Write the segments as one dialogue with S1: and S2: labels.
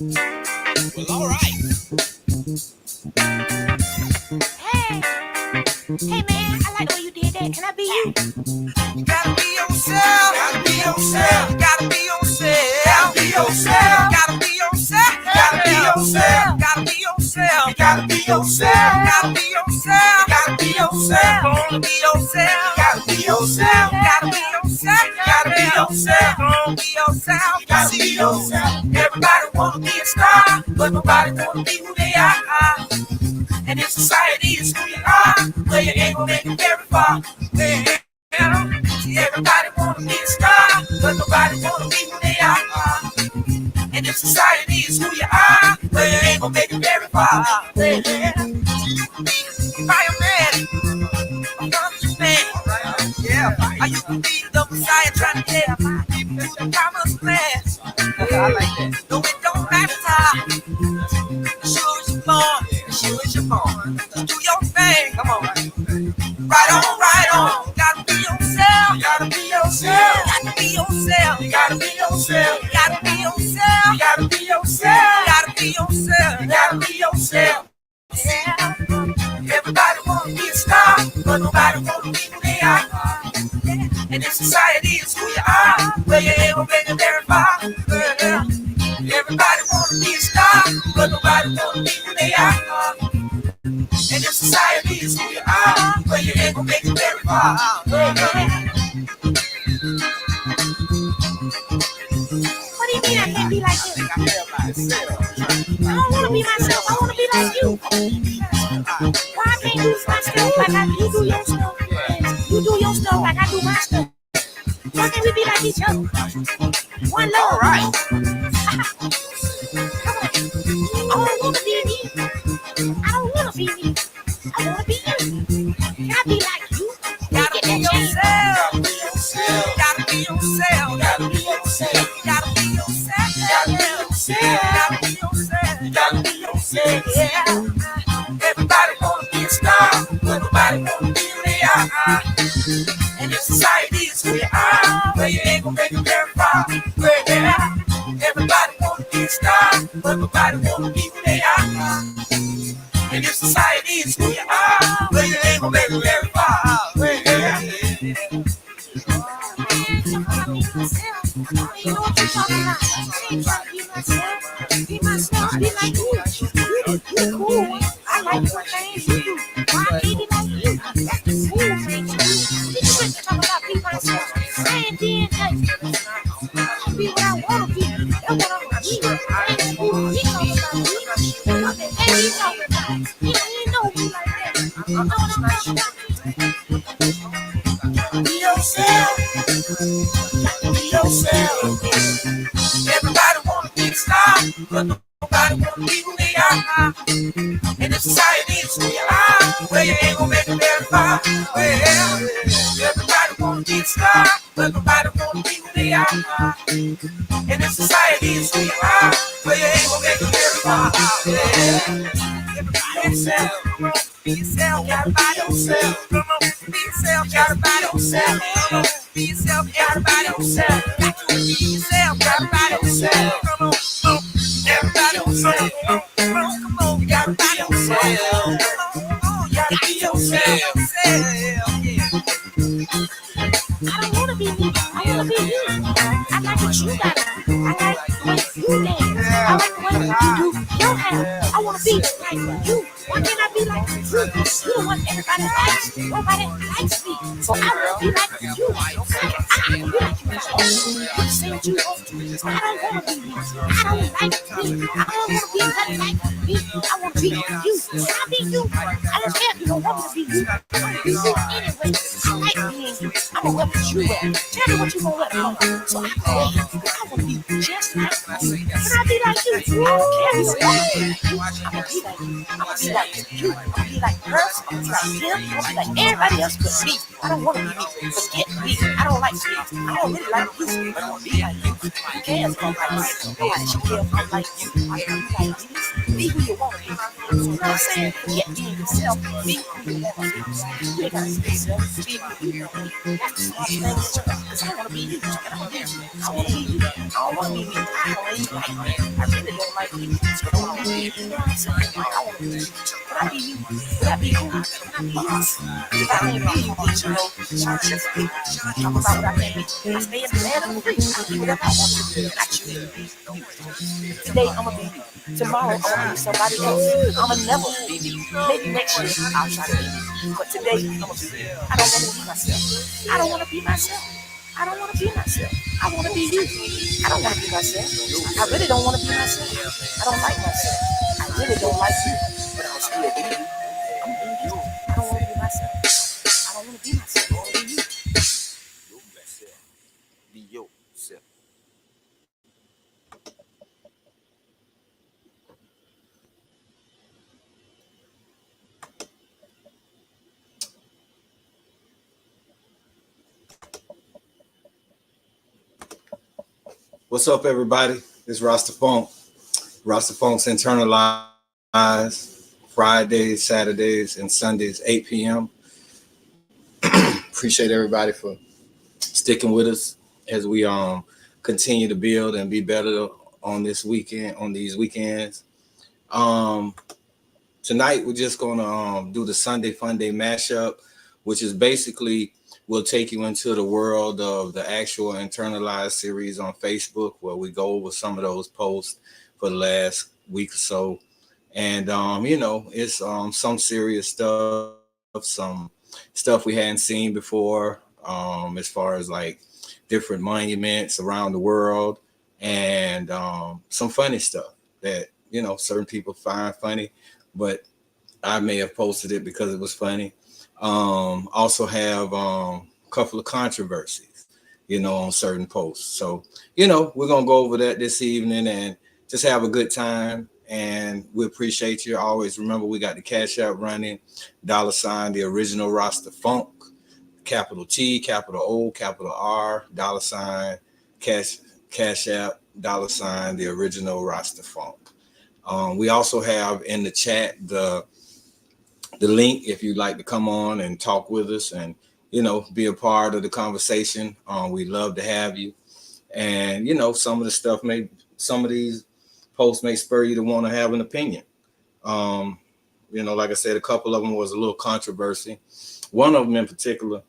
S1: Well, all right.
S2: Hey, hey man, I like the way you did that. Can I be you?
S3: You gotta be yourself. Gotta be yourself. Gotta be yourself. Gotta be yourself. Gotta be yourself. Gotta be yourself. Gotta be yourself. Gotta be yourself. Gotta be yourself. Gotta be yourself. Only be yourself. Gotta be yourself. Gotta be yourself. Gotta be yourself. Only be yourself. Gotta be yourself. Everybody wanna be a star, but nobody wanna be who they are. And if society is who you are, well, you ain't gonna make it very far. See, everybody wanna be a star, but nobody wanna be who they are. And if society is who you are, well, you ain't gonna make it very far. Fireman, I'm gonna man. Yeah, I used to be the Messiah trying to get people to the promised land. I like that. No, it don't matter how. Sure as you're born, sure as you're born. Do your thing. Come on, right on, right on. Gotta be yourself. You gotta be yourself. You gotta be yourself. You gotta be yourself. You gotta be yourself. You gotta be yourself. You gotta be yourself. You gotta be yourself. Yeah. Everybody wanna be a star, but nobody wanna be who they are. And if society is who you are, well, you ain't gonna make it very far. Everybody wanna be a star, but nobody wanna be who they are. And if society is who you are, well, you ain't gonna make it very far.
S2: What do you mean I can't be like you? I don't want to be myself. I want to be like you. Why I can't do my stuff like you do your stuff? You do your stuff like I do my stuff. Why can't we be like each other? One love.
S3: All right.
S2: I don't want to be me. I don't want to be me. I want to be you. Can I be like you?
S3: Gotta be yourself. Gotta be yourself. Gotta be yourself. Gotta be yourself. Gotta be yourself. Gotta be yourself. Gotta be yourself. Yeah. Everybody wanna be a star, but nobody wanna be who they are. And if society is who you are, well, you ain't gonna make it very far. Yeah. Everybody wanna be a star, but nobody wanna be who they are. And if society is who you are, well, you ain't gonna make it very far. Yeah.
S2: You know what you're talking about? I ain't trying to be myself. Be myself. Be like you. You're cool. I like the things you do. Why I can't be like you? That's the cool thing to do. You just talking about be myself. I ain't being nice. I can be what I want to be. That's what I want to be. I ain't cool. He talking about me. And he talking about me. He know me like that. I know what I'm talking about.
S3: Be yourself. Be yourself. Everybody wanna be the star, but nobody wanna be who they are. And if society is who you are, well, you ain't gonna make it very far. Well, everybody wanna be the star, but nobody wanna be who they are. And if society is who you are, well, you ain't gonna make it very far. Yeah. Everybody yourself. Be yourself, gotta buy yourself. Come on, be yourself, gotta buy yourself. Come on, be yourself, gotta buy yourself. Be yourself, gotta buy yourself. Come on, everybody yourself. Come on, you gotta buy yourself. Come on, you gotta be yourself. Yeah.
S2: I don't want to be me. I want to be you. I like what you got. I like the way you dance. I like the way you do your hair. I want to be like you. Why can't I be like you? You the one everybody likes. Nobody likes me. So I want to be like you. I can be like you. You say what you want to. I don't want to be me. I don't like me. I don't want to be nothing like me. I want to be you. Can I be you? I don't care if you don't want me to be you. I want to be you anyway. I like being you. I'm going to wear what you wear. Tell me what you going to wear. So I can wear you. I want to be just like you. Can I be like you? I don't care if you don't want me to be like you. I'm going to be like you. I'm going to be like you. I'm going to be like her. I'm going to be like him. I'm going to be like everybody else but me. I don't want to be me. Forget me. I don't like me. I don't really like you. But I want to be like you. Who cares if I'm like you? Nobody should care if I'm like you. I want to be like you. Be who you want to be. So you know what I'm saying? Forget being yourself. Be who you want to be. You ain't gotta be yourself. Be who you want to be. That's the smart thing that you got. Because I want to be you. And I'm going to be you. I want to be you. I don't want to be me. I don't even like me. I really don't like me. So I want to be you. You know what I'm saying? I want to be you. But I be you. But I be who? Can I be us? If I can't be you, then you know, shut your face. Talk about what I can't be. I stay in the land of the free. I can do whatever I want to. And I choose to be you. Today, I'm going to be you. Tomorrow, I want to be somebody else. I'm going to never be me. Maybe next year, I'll try to be me. But today, I'm going to be you. I don't want to be myself. I don't want to be myself. I don't want to be myself. I want to be you. I don't want to be myself. I really don't want to be myself. I don't like myself. I really don't like you. But I'm still be you. I'm being you. I don't want to be myself. I don't want to be myself. I want to be you.
S3: Be yourself.
S1: What's up, everybody? It's Rastafunk. Rastafunk's Internalize. Fridays, Saturdays, and Sundays, 8 p.m. Appreciate everybody for sticking with us as we continue to build and be better on this weekend, on these weekends. Tonight we're just gonna do the Sunday Funday Mashup, which is basically we'll take you into the world of the actual Nternalize series on Facebook, where we go over some of those posts for the last week or so. And it's some serious stuff, some stuff we hadn't seen before, as far as like different monuments around the world, and some funny stuff that certain people find funny, but I may have posted it because it was funny. Also have a couple of controversies, on certain posts. So, we're going to go over that this evening and just have a good time. And we appreciate you. Always remember, we got the Cash App running, $ the original Rastafunk, capital T, capital O, capital R, $ Cash App, $ the original Rastafunk. We also have in the chat the link if you'd like to come on and talk with us and be a part of the conversation. We'd love to have you. And some of these posts may spur you to want to have an opinion. Like I said, a couple of them was a little controversy. One of them in particular,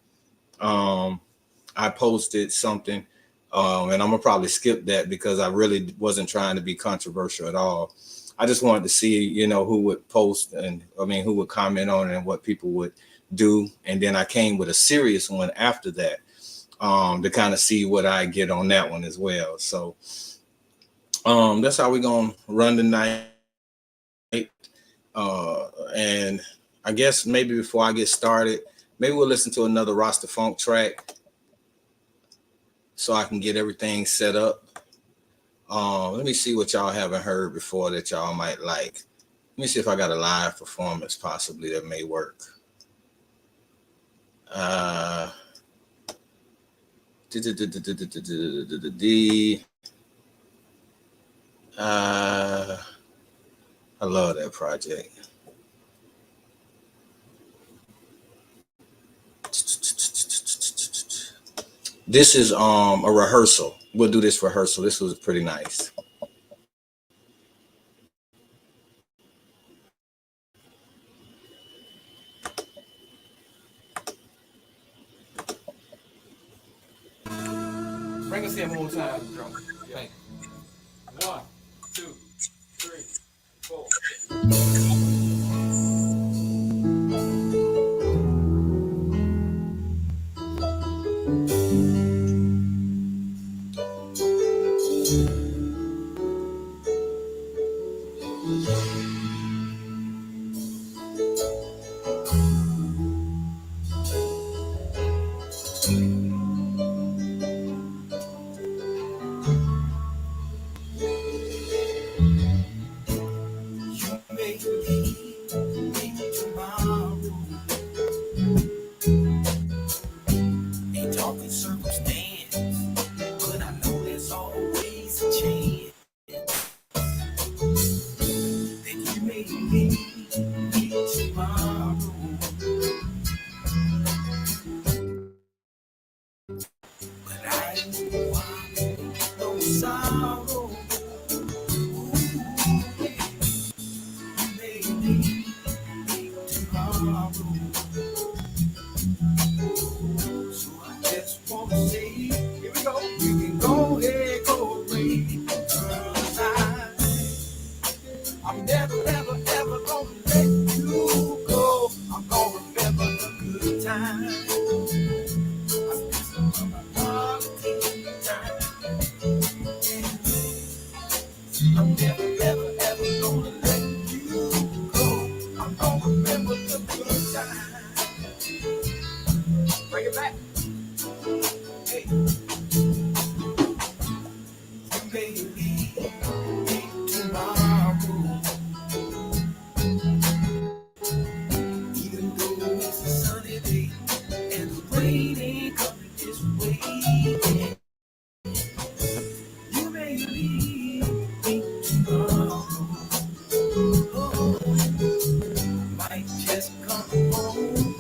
S1: I posted something, and I'm gonna probably skip that because I really wasn't trying to be controversial at all. I just wanted to see, who would post and who would comment on it and what people would do. And then I came with a serious one after that, to kind of see what I get on that one as well. So that's how we're going to run tonight. And I guess maybe before I get started, maybe we'll listen to another Rastafunk track so I can get everything set up. Let me see what y'all haven't heard before that y'all might like. Let me see if I got a live performance possibly that may work. I love that project. This is a rehearsal. We'll do this rehearsal. This was pretty nice.
S4: Bring us here one more time, drum. Thank you. 1, 2, 3, 4.
S3: No sorrow. Maybe tomorrow. So I just want to say, here we go. You can go ahead, go away. 'Cause I'm never, ever, ever gonna let you go. I'm gonna remember the good times. I'm never, ever, ever gonna let you go. I'm gonna remember the good times. Bring it back. Hey, you may leave tomorrow, even though it's a sunny day and the rain ain't coming this way. Yeah. You may leave tomorrow. Oh, might just come home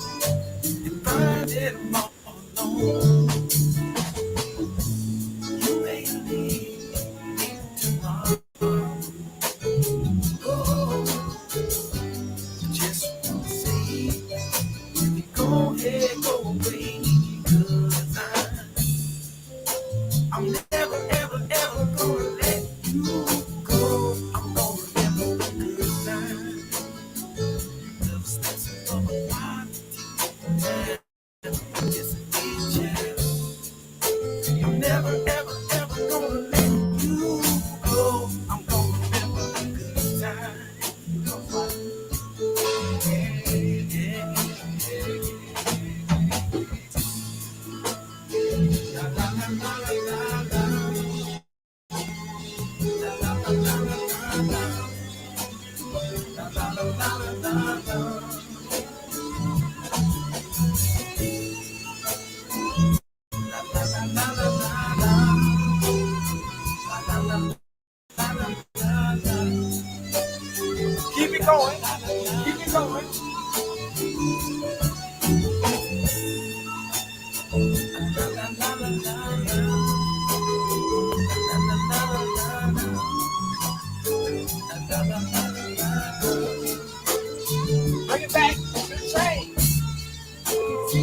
S3: and find it all alone. You may leave tomorrow. Oh, just want to say, you can go ahead, go away, 'cause I'm never, ever, ever gonna let you go. I'm gonna remember the good times. Love steps from a time. Yes, it is. I'm never, ever, ever gonna let you go. I'm gonna remember the good times. You know what? Yeah, yeah, yeah. La la la la la la. La la la la la la. La la la la la la. La la la la la la. La la la la la. Keep it going. Keep it going. La la la la la la. La la la la la la. La la la la la. Bring it back to the train.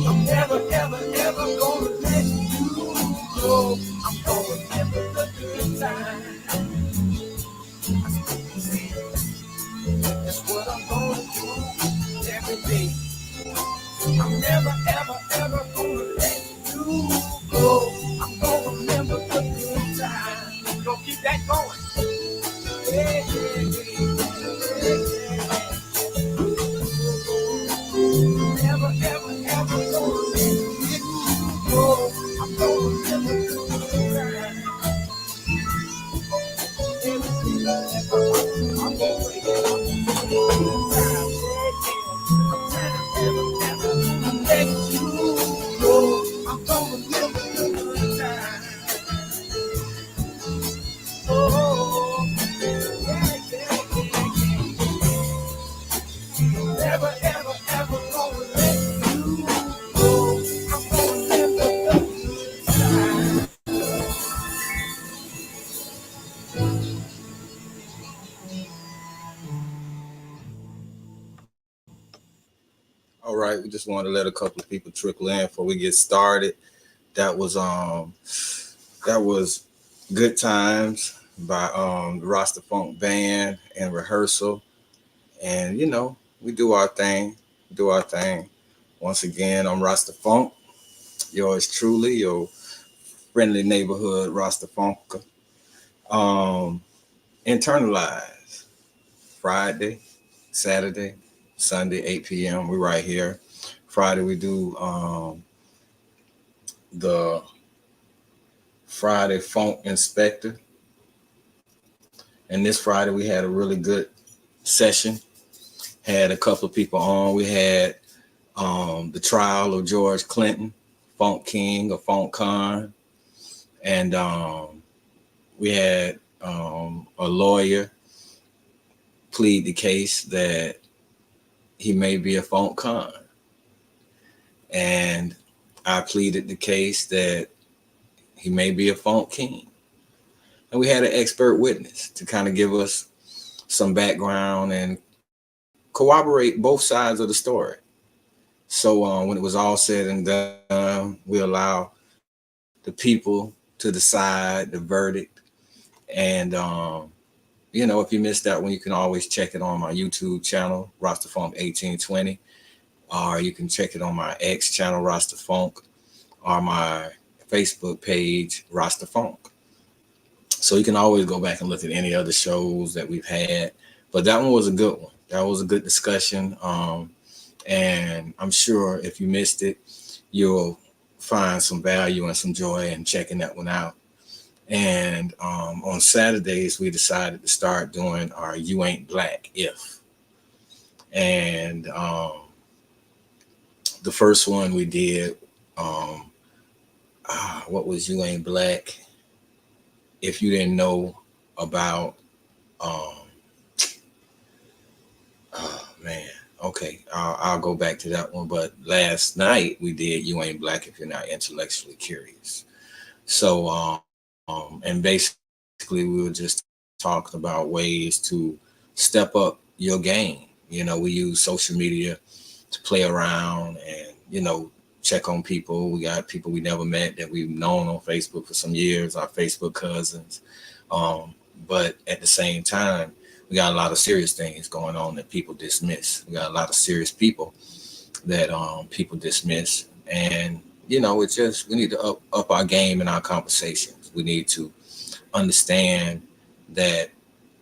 S3: I'm never, ever, ever gonna let you go. I'm gonna remember the good times. That's what I'm gonna do every day. I'm never, ever, ever gonna let you go. I'm gonna remember the good times. Gonna keep that going. Yeah, yeah, yeah, yeah, yeah. Never, ever, ever gonna let you go. I'm gonna remember the good times. Everything I'm gonna wake up. Good times, yeah, yeah. I'm never, ever, ever let you go. I'm gonna remember the good times. Oh, yeah, yeah, yeah, yeah. Never, ever, ever gonna let you go. I'm gonna remember the good times.
S1: All right, we just want to let a couple of people trickle in before we get started. That was Good Times by the Rastafunk band and rehearsal. And we do our thing. Once again, I'm Rastafunk, yours truly, your friendly neighborhood Rastafunk. Internalize Friday, Saturday, Sunday, 8 p.m. We're right here. Friday we do the Friday Funk Inspector. And this Friday we had a really good session. Had a couple of people on. We had the trial of George Clinton, Funk King or Funk Con. And we had a lawyer plead the case that he may be a Funk Con. And I pleaded the case that He may be a funk king. And we had an expert witness to kind of give us some background and corroborate both sides of the story. So when it was all said and done, we allow the people to decide the verdict. And if you missed that one, you can always check it on my YouTube channel, Rastafunk 1820, or you can check it on my X channel, Rastafunk, or my Facebook page, Rastafunk. So you can always go back and look at any other shows that we've had. But that one was a good one. That was a good discussion. And I'm sure if you missed it, you'll find some value and some joy in checking that one out. And on Saturdays, we decided to start doing our You Ain't Black If. And the first one we did, what was You Ain't Black? If you didn't know about, oh man, okay, I'll go back to that one. But last night we did You Ain't Black If You're Not Intellectually Curious. So, and basically we were just talking about ways to step up your game. We use social media to play around and, check on people. We got people we never met that we've known on Facebook for some years, our Facebook cousins. But at the same time, we got a lot of serious things going on that people dismiss. We got a lot of serious people that people dismiss. And, it's just, we need to up our game in our conversations. We need to understand that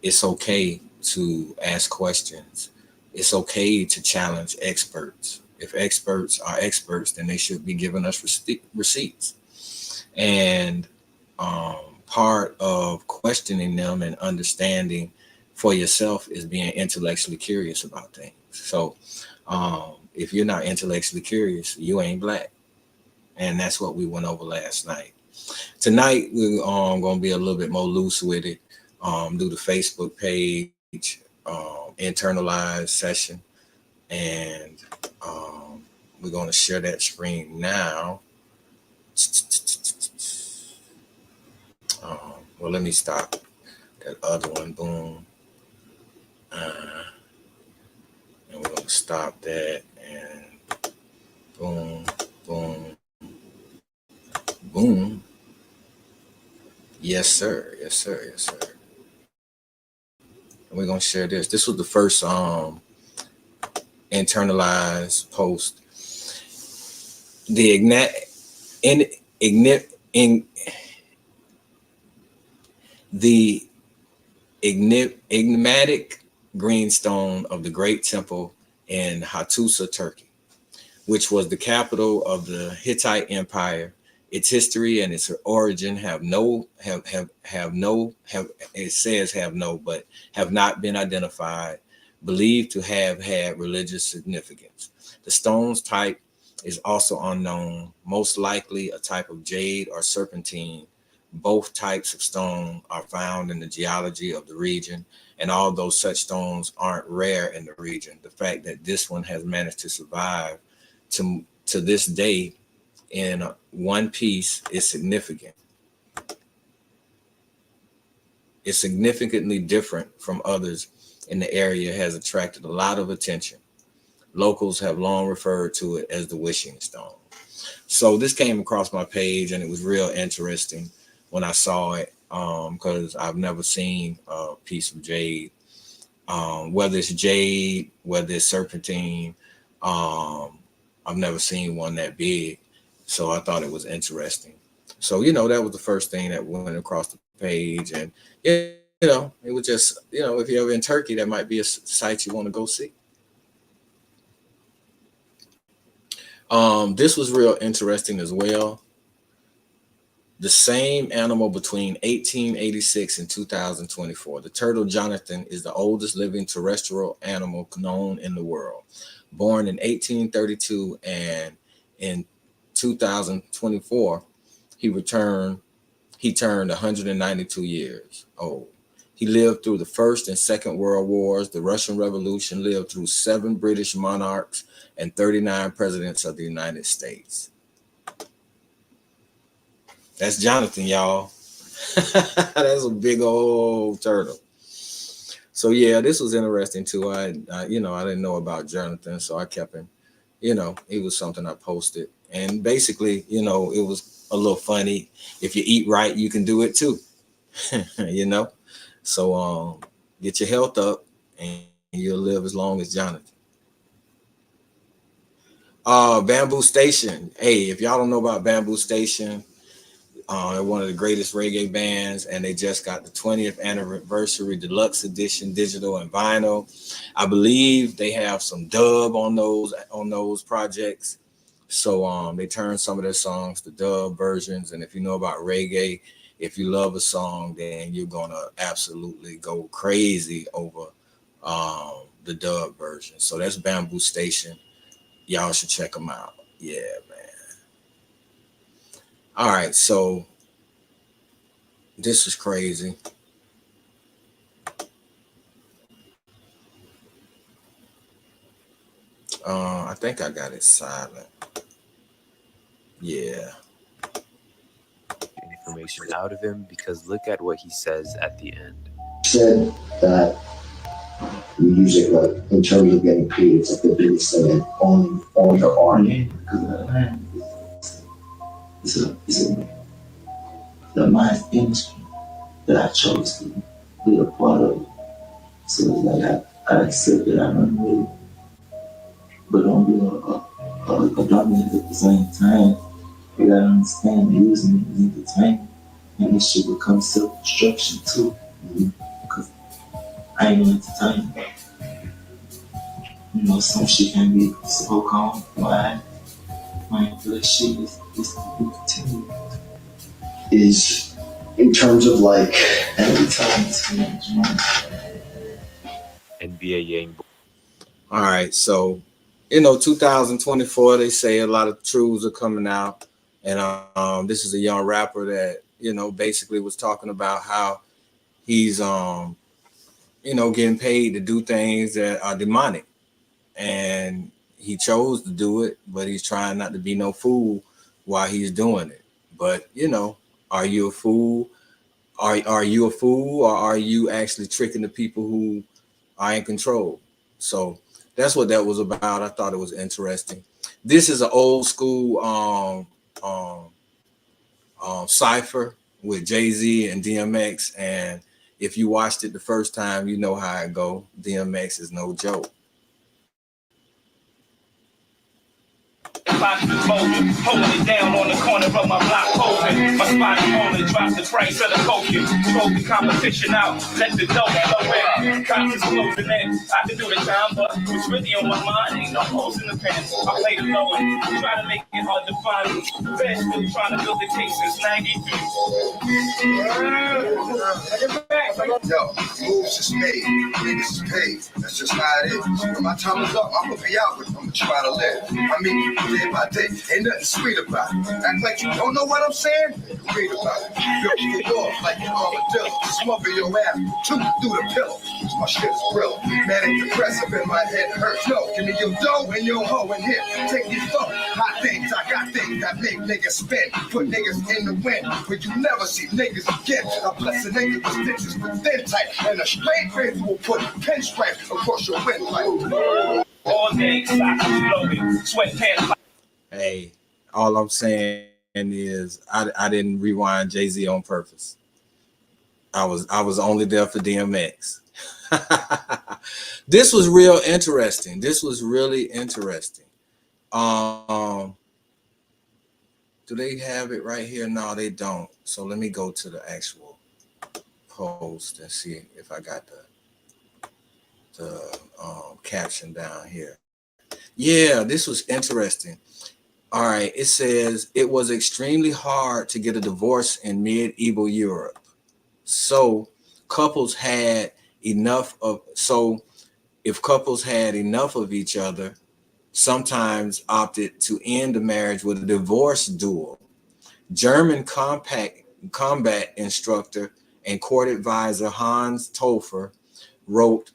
S1: it's okay to ask questions. It's okay to challenge experts. If experts are experts, then they should be giving us receipts. And part of questioning them and understanding for yourself is being intellectually curious about things. So if you're not intellectually curious, you ain't black. And that's what we went over last night. Tonight, we're going to be a little bit more loose with it. Do the Facebook page, Nternalize session. And we're going to share that screen now. Well, let me stop that other one. Boom. And we're going to stop that. And boom, boom, boom. Yes, sir. Yes, sir. Yes, sir. And we're going to share this. This was the first internalized post. The enigmatic greenstone of the Great Temple in Hattusa, Turkey, which was the capital of the Hittite Empire. Its history and its origin have not been identified, believed to have had religious significance. The stone's type is also unknown, most likely a type of jade or serpentine. Both types of stone are found in the geology of the region, and although such stones aren't rare in the region, the fact that this one has managed to survive to this day in one piece is significant. It's significantly different from others in the area, has attracted a lot of attention. Locals have long referred to it as the wishing stone. So this came across my page and it was real interesting when I saw it, because I've never seen a piece of jade, whether it's jade, whether it's serpentine. I've never seen one that big. So I thought it was interesting. So, that was the first thing that went across the page. And, it was just, if you're ever in Turkey, that might be a site you want to go see. This was real interesting as well. The same animal between 1886 and 2024. The turtle Jonathan is the oldest living terrestrial animal known in the world. Born in 1832 and in 2024, he turned 192 years old. He lived through the First and Second World Wars, the Russian Revolution, lived through 7 British monarchs and 39 presidents of the United States. That's Jonathan, y'all. That's a big old turtle. So yeah, this was interesting too. I didn't know about Jonathan, so I kept him. It was something I posted, and basically, it was a little funny. If you eat right, you can do it too. you know. So get your health up, and you'll live as long as Jonathan. Bamboo Station. Hey, if y'all don't know about Bamboo Station, they're one of the greatest reggae bands, and they just got the 20th anniversary deluxe edition, digital and vinyl. I believe they have some dub on those projects. So they turn some of their songs to dub versions, and if you know about reggae, if you love a song, then you're gonna absolutely go crazy over the dub version. So that's Bamboo Station. Y'all should check them out. Yeah, man. All right, so this is crazy. I think I got it silent. Yeah.
S5: Information out of him, because look at what he says at the end.
S6: Said that music, like in terms of getting paid, it's like the biggest thing, and only the art. Because of that, man, it's the mind industry that I chose to be a part of. So it's like I accept that I'm unreal, but don't be a dominant at the same time. You gotta understand using it as entertainment, and this shit becomes self-destruction too. Because I ain't no entertainer. Some shit can be so calm, why I feel that shit is continue. Is in terms of like advertising,
S5: NBA Yang.
S1: All right, so 2024, they say a lot of truths are coming out, and this is a young rapper that basically was talking about how he's getting paid to do things that are demonic, and he chose to do it, but he's trying not to be no fool while he's doing it. But are you a fool? Are you a fool, or are you actually tricking the people who are in control? So that's what that was about. I thought it was interesting. This is an old school cipher with Jay-Z and DMX, and if you watched it the first time, you know how it go. DMX is no joke.
S7: Holding it down on the corner of my block posing. My spot owner dropped the price of the cocaine. Drove the competition out, let the dough flow in. Cops is closing in. I can do the time, but what's really on my mind ain't no holes in the pants. I play the low and try to make it hard to find me. Feds still trying to build the case since 93.
S8: Yo, moves is made, niggas is paid. That's just how it is. When my time is up, I'ma be out with them, I'ma try to live. I mean, day by day, ain't nothing sweet about it. Act like you don't know what I'm saying? Read about it. Built you off like an armadillo. Smother your ass, two through the pillow. My shit's real. Manic depressive and my head hurts. No, give me your dough and your hoe in here. Take these fuck hot things. I got things that make niggas spin. Put niggas in the wind, but you never see niggas again. I bless a nigga with stitches with thin tight, and a straight face will put pinstripes across your windpipe.
S7: All day, socks blowing, sweatpants.
S1: Hey, all I'm saying is I didn't rewind Jay-Z on purpose. I was only there for DMX. This was real interesting. This was really interesting. Do they have it right here? No, they don't. So let me go to the actual post and see if I got the caption down here. Yeah, this was interesting. All right, it says it was extremely hard to get a divorce in medieval Europe. So if couples had enough of each other, sometimes opted to end the marriage with a divorce duel. German combat instructor and court advisor Hans Topfer wrote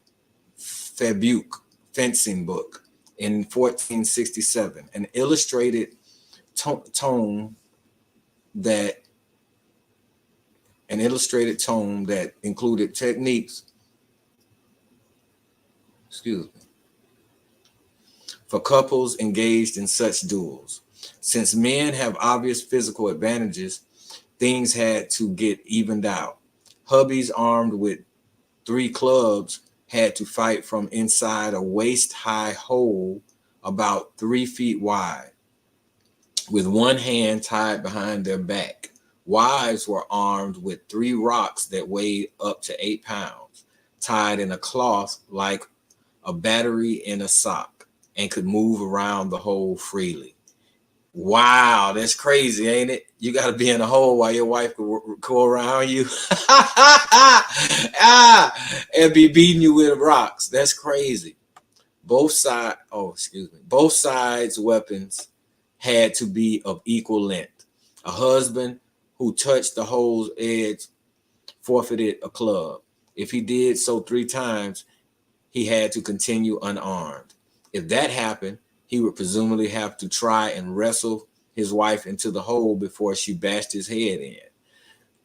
S1: Fabuk fencing book in 1467, an illustrated tome that illustrated tome that included techniques, for couples engaged in such duels. Since men have obvious physical advantages, things had to get evened out. Hubbies armed with 3 clubs had to fight from inside a waist-high hole about 3 feet wide, with one hand tied behind their back. Wives were armed with 3 rocks that weighed up to 8 pounds, tied in a cloth like a battery in a sock, and could move around the hole freely. Wow, that's crazy, ain't it? You got to be in a hole while your wife could go around you and be beating you with rocks. That's crazy. Both sides' weapons had to be of equal length. A husband who touched the hole's edge forfeited a club. If he did so 3 times, he had to continue unarmed. If that happened, he would presumably have to try and wrestle his wife into the hole before she bashed his head in.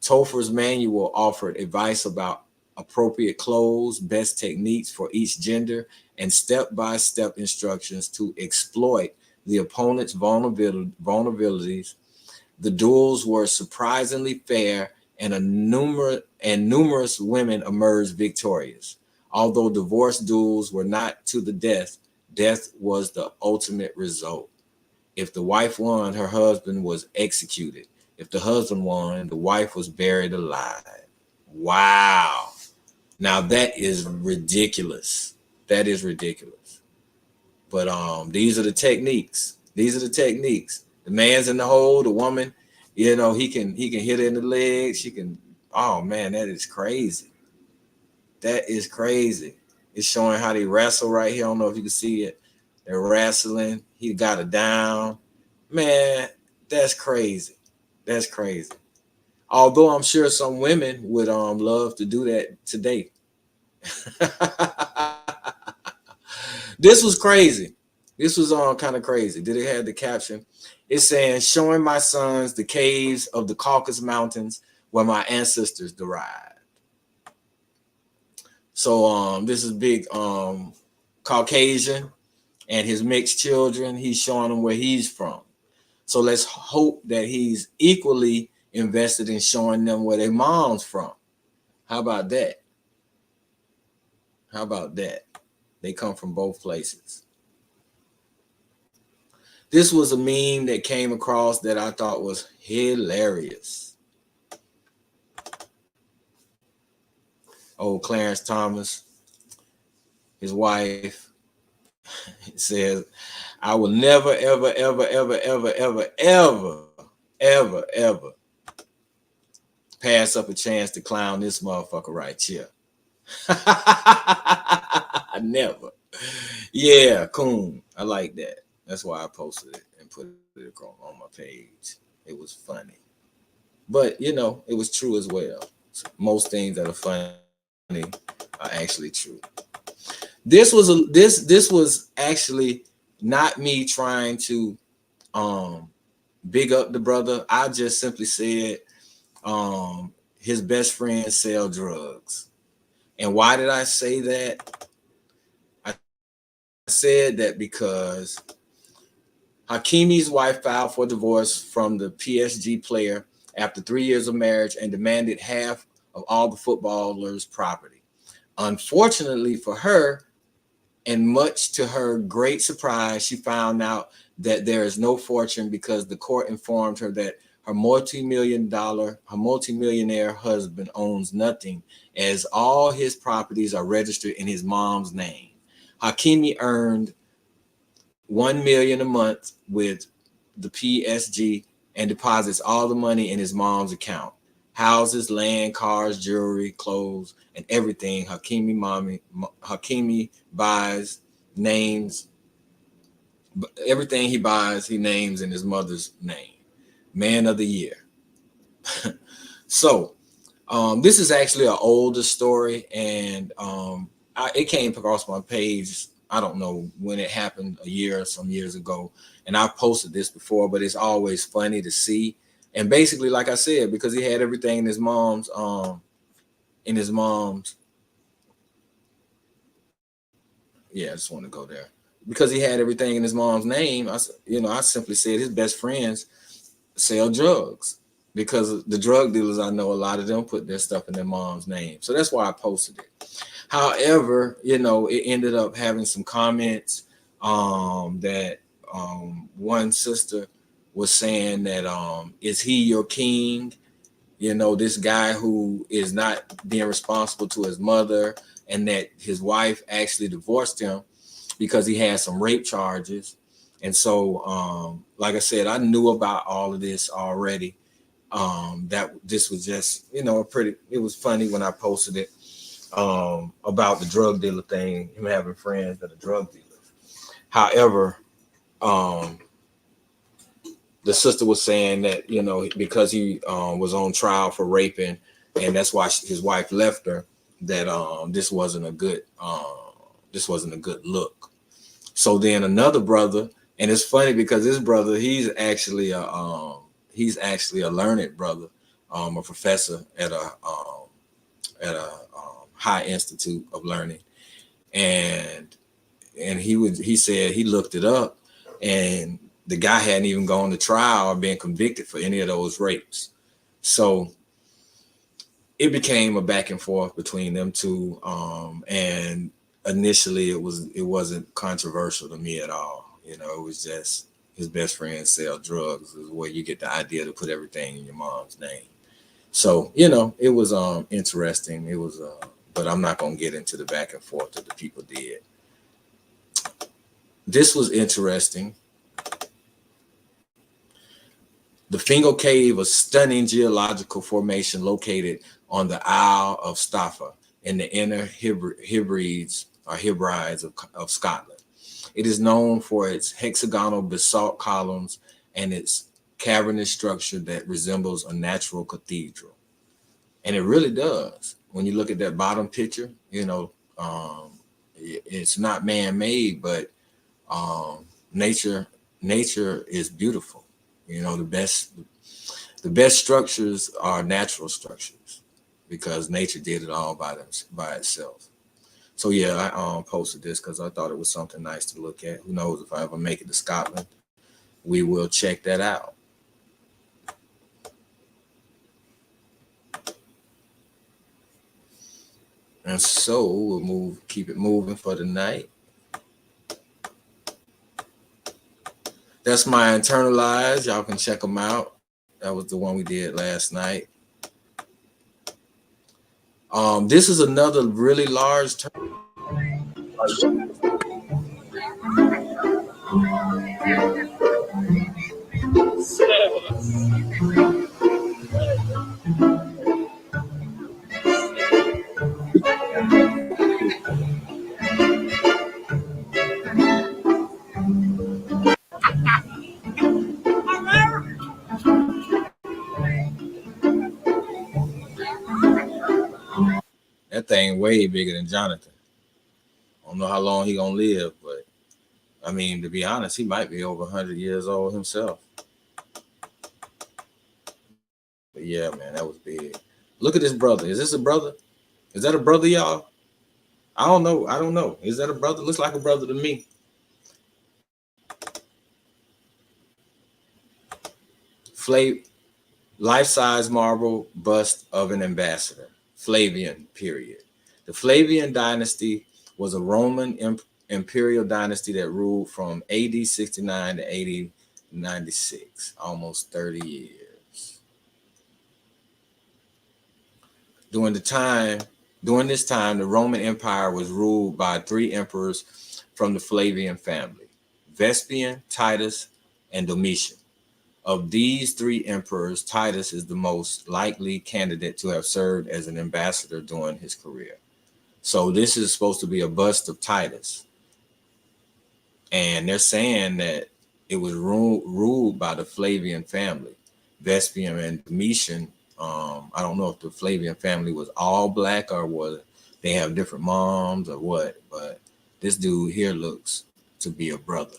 S1: Topher's manual offered advice about appropriate clothes, best techniques for each gender, and step-by-step instructions to exploit the opponent's vulnerabilities. The duels were surprisingly fair, and numerous women emerged victorious. Although divorce duels were not to the death was the ultimate result. If the wife won, her husband was executed. If the husband won, the wife was buried alive. Wow. Now that is ridiculous. That is ridiculous. But these are the techniques. The man's in the hole, the woman, he can hit her in the legs. She can, oh man, that is crazy. That is crazy. It's showing how they wrestle right here. I don't know if you can see it. They're wrestling. He got it down. Man, that's crazy. That's crazy. Although I'm sure some women would love to do that today. This was crazy. This was kind of crazy. Did it have the caption? It's saying, showing my sons the caves of the Caucasus Mountains where my ancestors derived. So this is big Caucasian and his mixed children. He's showing them where he's from. So let's hope that he's equally invested in showing them where their mom's from. How about that? How about that? They come from both places. This was a meme that came across that I thought was hilarious. Old Clarence Thomas, his wife, says, I will never, ever, ever, ever, ever, ever, ever, ever, ever pass up a chance to clown this motherfucker right here. Never. Yeah, coon. I like that. That's why I posted it and put it on my page. It was funny. But, it was true as well. Most things that are funny are actually true. This was actually not me trying to big up the brother. I just simply said his best friends sell drugs. And why did I say that? I said that because Hakimi's wife filed for divorce from the PSG player after 3 years of marriage and demanded half of all the footballer's property. Unfortunately for her, and much to her great surprise, she found out that there is no fortune because the court informed her that her multi-millionaire husband owns nothing, as all his properties are registered in his mom's name. Hakimi earned $1 million a month with the PSG and deposits all the money in his mom's account. Houses, land, cars, jewelry, clothes, and everything Hakimi buys, names. Everything he buys, he names in his mother's name. Man of the year. So, this is actually an older story, and it came across my page. I don't know when it happened, some years ago, and I've posted this before, but it's always funny to see And basically, like I said, because he had everything in his mom's yeah, I just want to go there. Because he had everything in his mom's name, I simply said his best friends sell drugs, because the drug dealers, I know a lot of them put their stuff in their mom's name. So that's why I posted it. However, it ended up having some comments that one sister was saying that is he your king? This guy who is not being responsible to his mother, and that his wife actually divorced him because he had some rape charges. And so, like I said, I knew about all of this already. That this was just, it was funny when I posted it about the drug dealer thing, him having friends that are drug dealers. However, the sister was saying that, because he was on trial for raping, and that's why his wife left her, that this wasn't a good look. So then another brother, and it's funny because this brother, he's actually a learned brother, a professor at a high institute of learning, and he said he looked it up, and the guy hadn't even gone to trial or been convicted for any of those rapes. So it became a back and forth between them two, and initially it wasn't controversial to me at all. It was just his best friend sell drugs, is where you get the idea to put everything in your mom's name. So it was interesting. It was but I'm not gonna get into the back and forth that the people did. This was interesting. The Fingo Cave, a stunning geological formation located on the Isle of Staffa in the Inner Hebrides of Scotland. It is known for its hexagonal basalt columns and its cavernous structure that resembles a natural cathedral. And it really does. When you look at that bottom picture, it's not man-made, but nature is beautiful. The best structures are natural structures, because nature did it all by itself. So yeah, I posted this because I thought it was something nice to look at. Who knows, if I ever make it to Scotland, we will check that out. And so we'll keep it moving for the night. That's my Nternalize. Y'all can check them out. That was the one we did last night. This is another really large turn. That thing way bigger than Jonathan. I don't know how long he gonna live, but I mean, to be honest, he might be over 100 years old himself. But yeah, man, that was big. Look at this brother. Is this a brother? Is that a brother, y'all? I don't know. Is that a brother? Looks like a brother to me. Life-size marble bust of an ambassador. Flavian period. The Flavian dynasty was a Roman imperial dynasty that ruled from AD 69 to AD 96, almost 30 years. During this time, the Roman Empire was ruled by 3 emperors from the Flavian family: Vespasian, Titus, and Domitian. Of these 3 emperors, Titus is the most likely candidate to have served as an ambassador during his career. So this is supposed to be a bust of Titus. And they're saying that it was ruled by the Flavian family. Vespasian and Domitian, I don't know if the Flavian family was all black or was they have different moms or what, but this dude here looks to be a brother.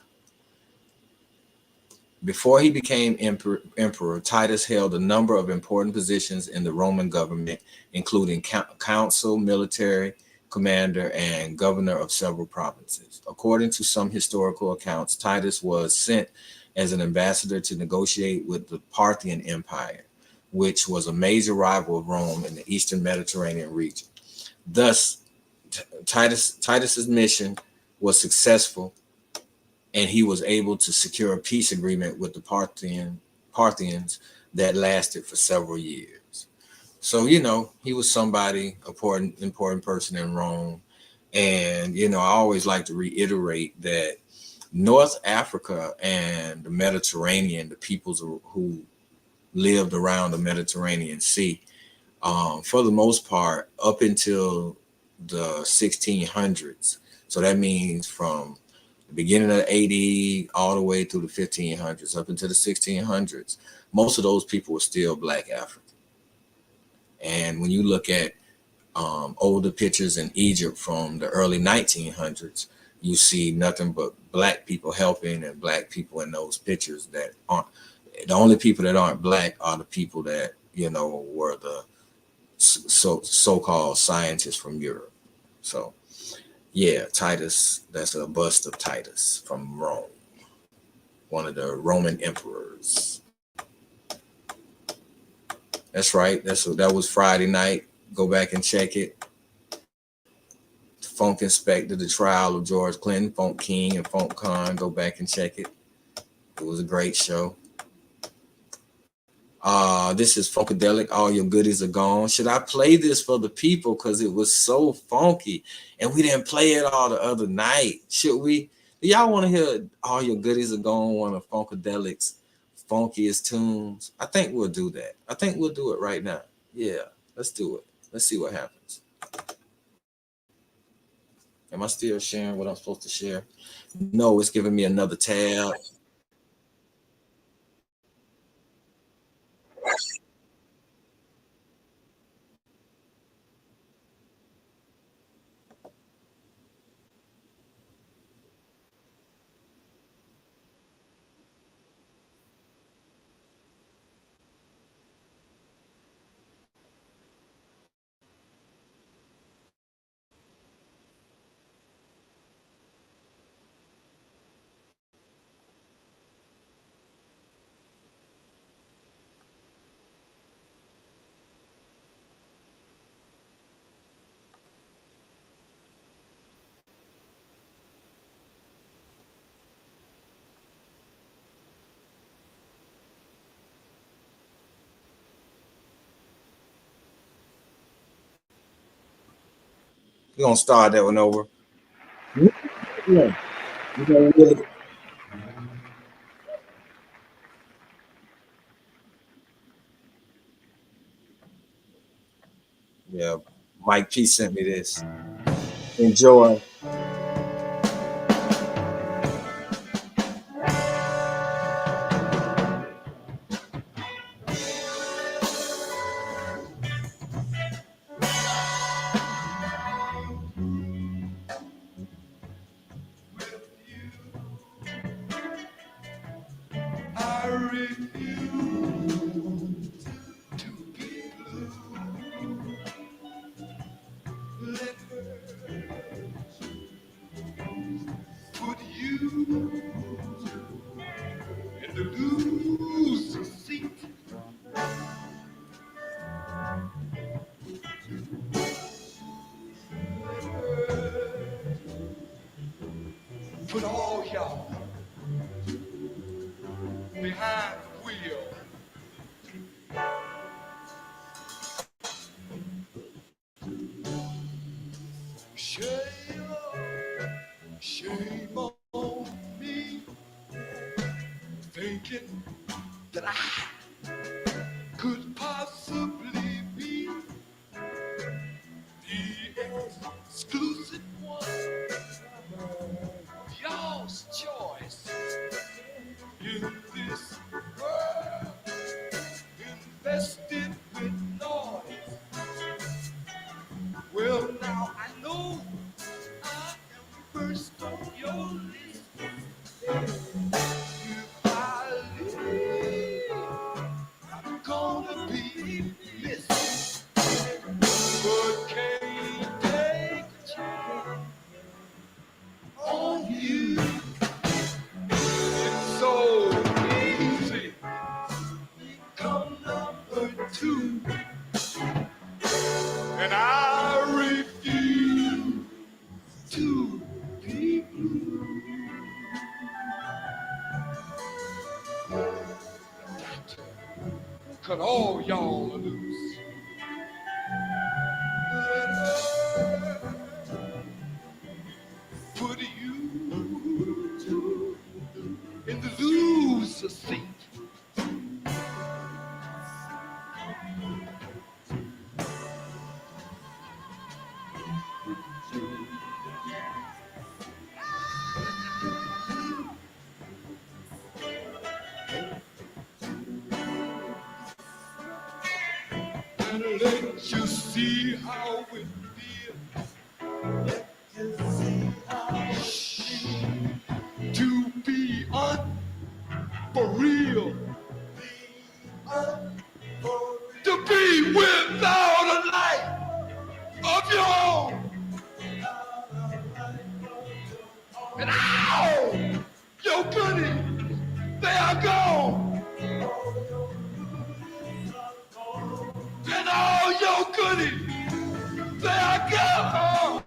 S1: Before he became emperor, Titus held a number of important positions in the Roman government, including consul, military commander, and governor of several provinces. According to some historical accounts, Titus was sent as an ambassador to negotiate with the Parthian Empire, which was a major rival of Rome in the Eastern Mediterranean region. Thus, Titus's mission was successful, and he was able to secure a peace agreement with the Parthians that lasted for several years. So, he was somebody, important person in Rome. And, I always like to reiterate that North Africa and the Mediterranean, the peoples who lived around the Mediterranean Sea, for the most part, up until the 1600s. So that means from the beginning of AD all the way through the 1500s, up into the 1600s, most of those people were still Black African. And when you look at older pictures in Egypt from the early 1900s, you see nothing but Black people helping, and Black people in those pictures that aren't. The only people that aren't Black are the people that, were the so-called scientists from Europe. So, yeah, Titus, that's a bust of Titus from Rome, one of the Roman emperors. That's right. That was Friday night. Go back and check it. Funk Inspector, the trial of George Clinton, Funk King and Funk Khan. Go back and check it. It was a great show. This is Funkadelic. All your goodies are gone. Should I play this for the people? Because it was so funky. And we didn't play it all the other night. Should we? Do y'all want to hear All Your Goodies Are Gone, one of Funkadelic's funkiest tunes? I think we'll do that. I think we'll do it right now. Yeah, let's do it. Let's see what happens. Am I still sharing what I'm supposed to share? No, it's giving me another tab. We're gonna start that one over. Yeah. Yeah, Mike P sent me this. Enjoy.
S3: I refuse to be blue. Let her put you in the loose seat. Let her put all y'all behind the wheel. Shame on me, thinking that I could possibly be the exclusive one, y'all's choice in this but can't take a chance on you. It's so easy. Come number two, and I refuse to be blue. Cut all y'all loose. Put you in the loser seat. And let you see how it feels. To be for real. To be without a life of your own. And ow! Your goodies, they are gone. And all your goodies, they are gone.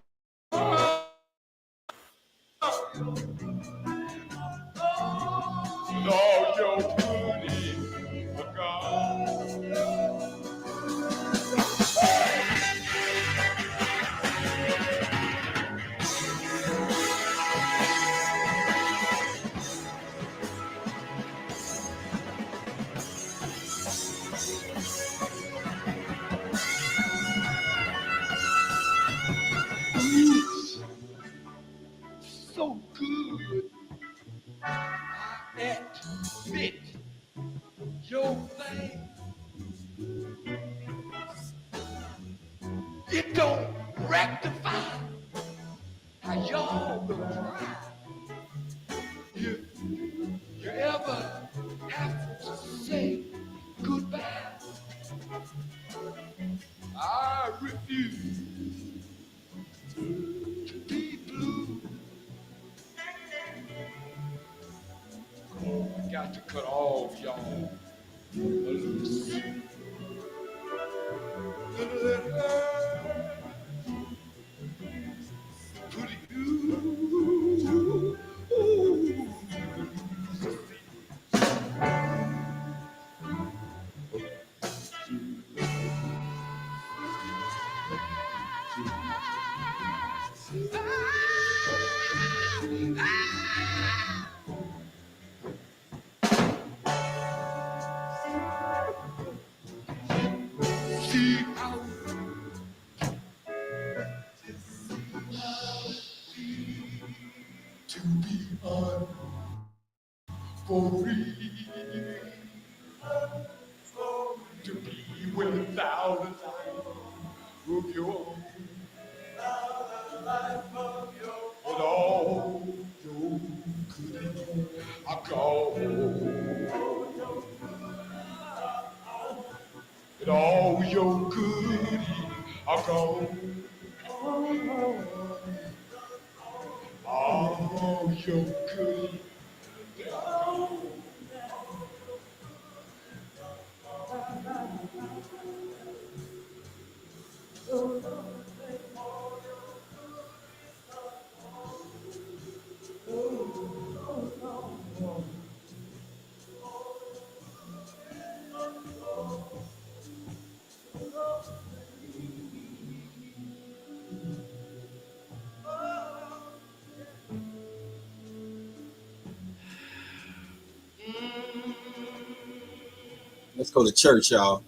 S3: And all your goodies are gone. So good. I admit your thing. It don't rectify how y'all will cry. If you ever have to say goodbye, I refuse to be blue. I got to cut all y'all loose. And let her put you. See how to be unforgiving, to be without a life of your own, but all your goodies are gone, and all your goodies are gone. All your goodies.
S1: Let's go to church, y'all.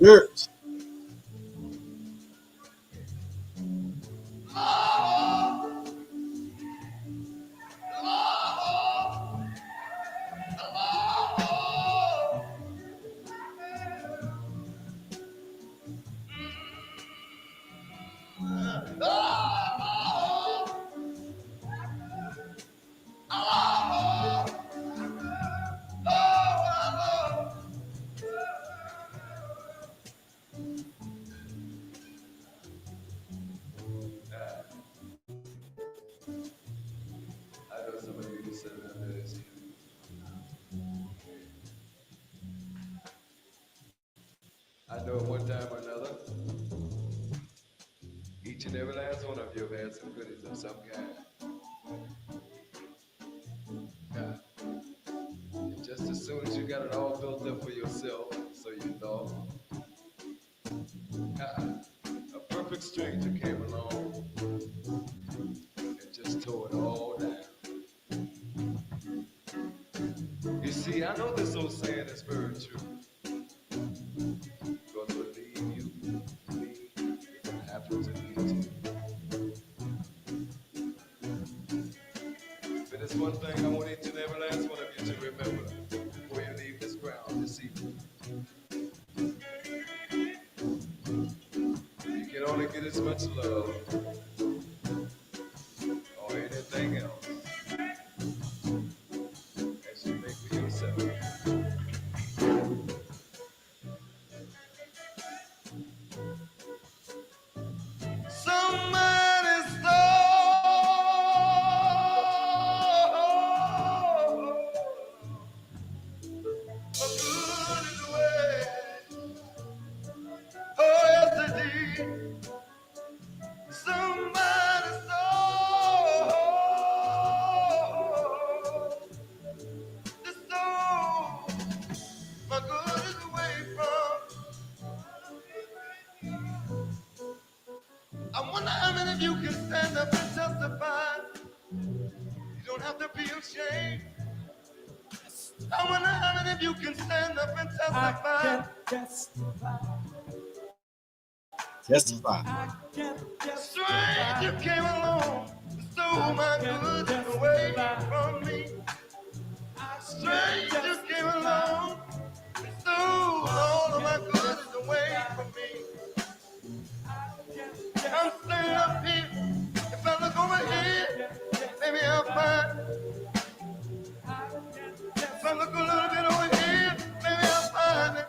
S1: Church.
S9: I know some of you just said that there is. I know at one time or another, each and every last one of you have had some goodies of some kind. And just as soon as you got it all built up for yourself, so you thought, a perfect stranger came along and just tore it all down. You see, I know this old saying is very true. Because believe you, me, it happens to me too. But there's one thing I want each and every last one of you to remember before you leave this ground this evening. You can only get as much love or anything else as you make for yourself. Somebody I wonder how many of you can stand up and testify. You don't have to be ashamed. I wonder how many of you can stand up and testify.
S1: Testify.
S9: Stranger came along, stole my goods away from me. Stranger came along, stole all of my goods away from me. I'm standing up here. If I look over here, maybe I'll find. If I look a little bit over here, maybe I'll find it.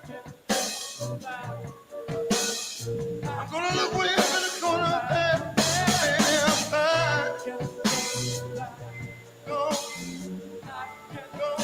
S9: I'm gonna look way up in the corner of there. Maybe I'll find. Go, go.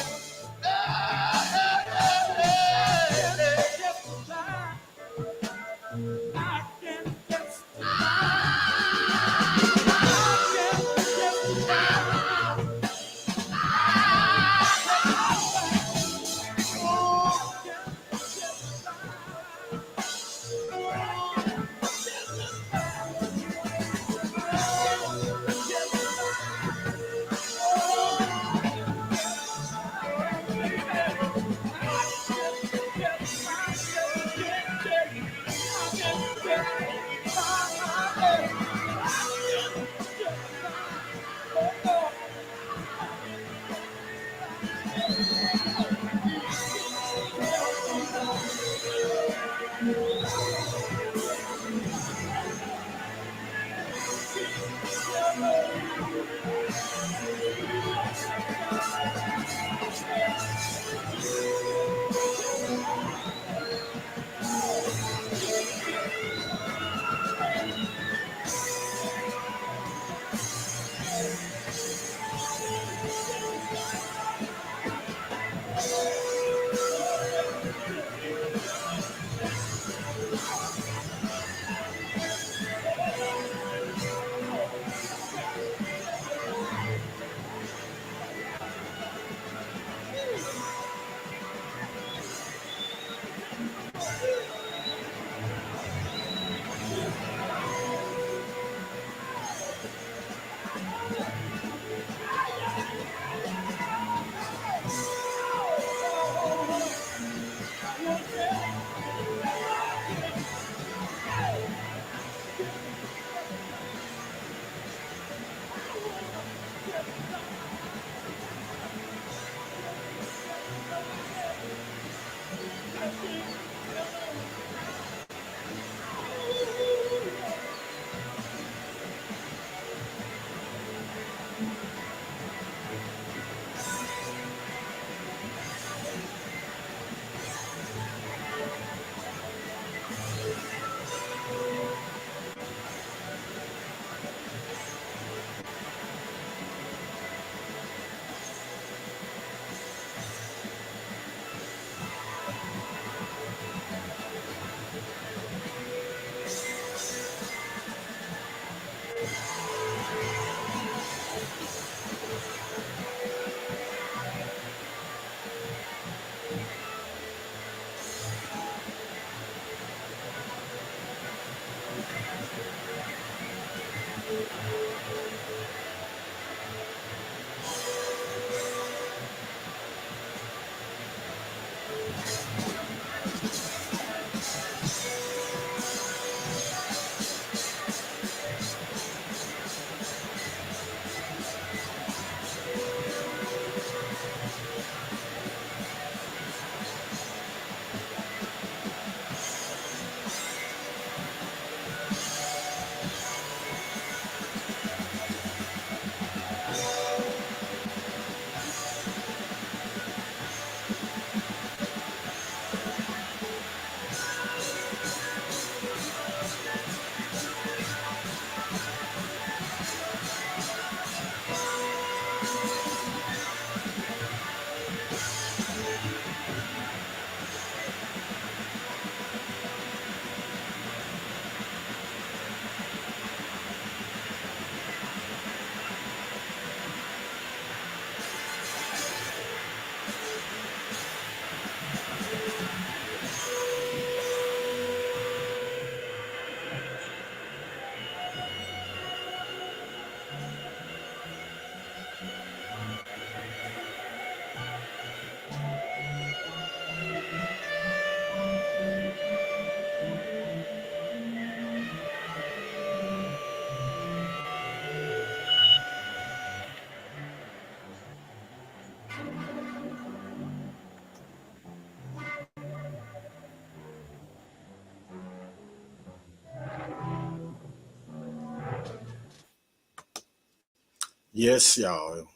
S1: Yes, y'all.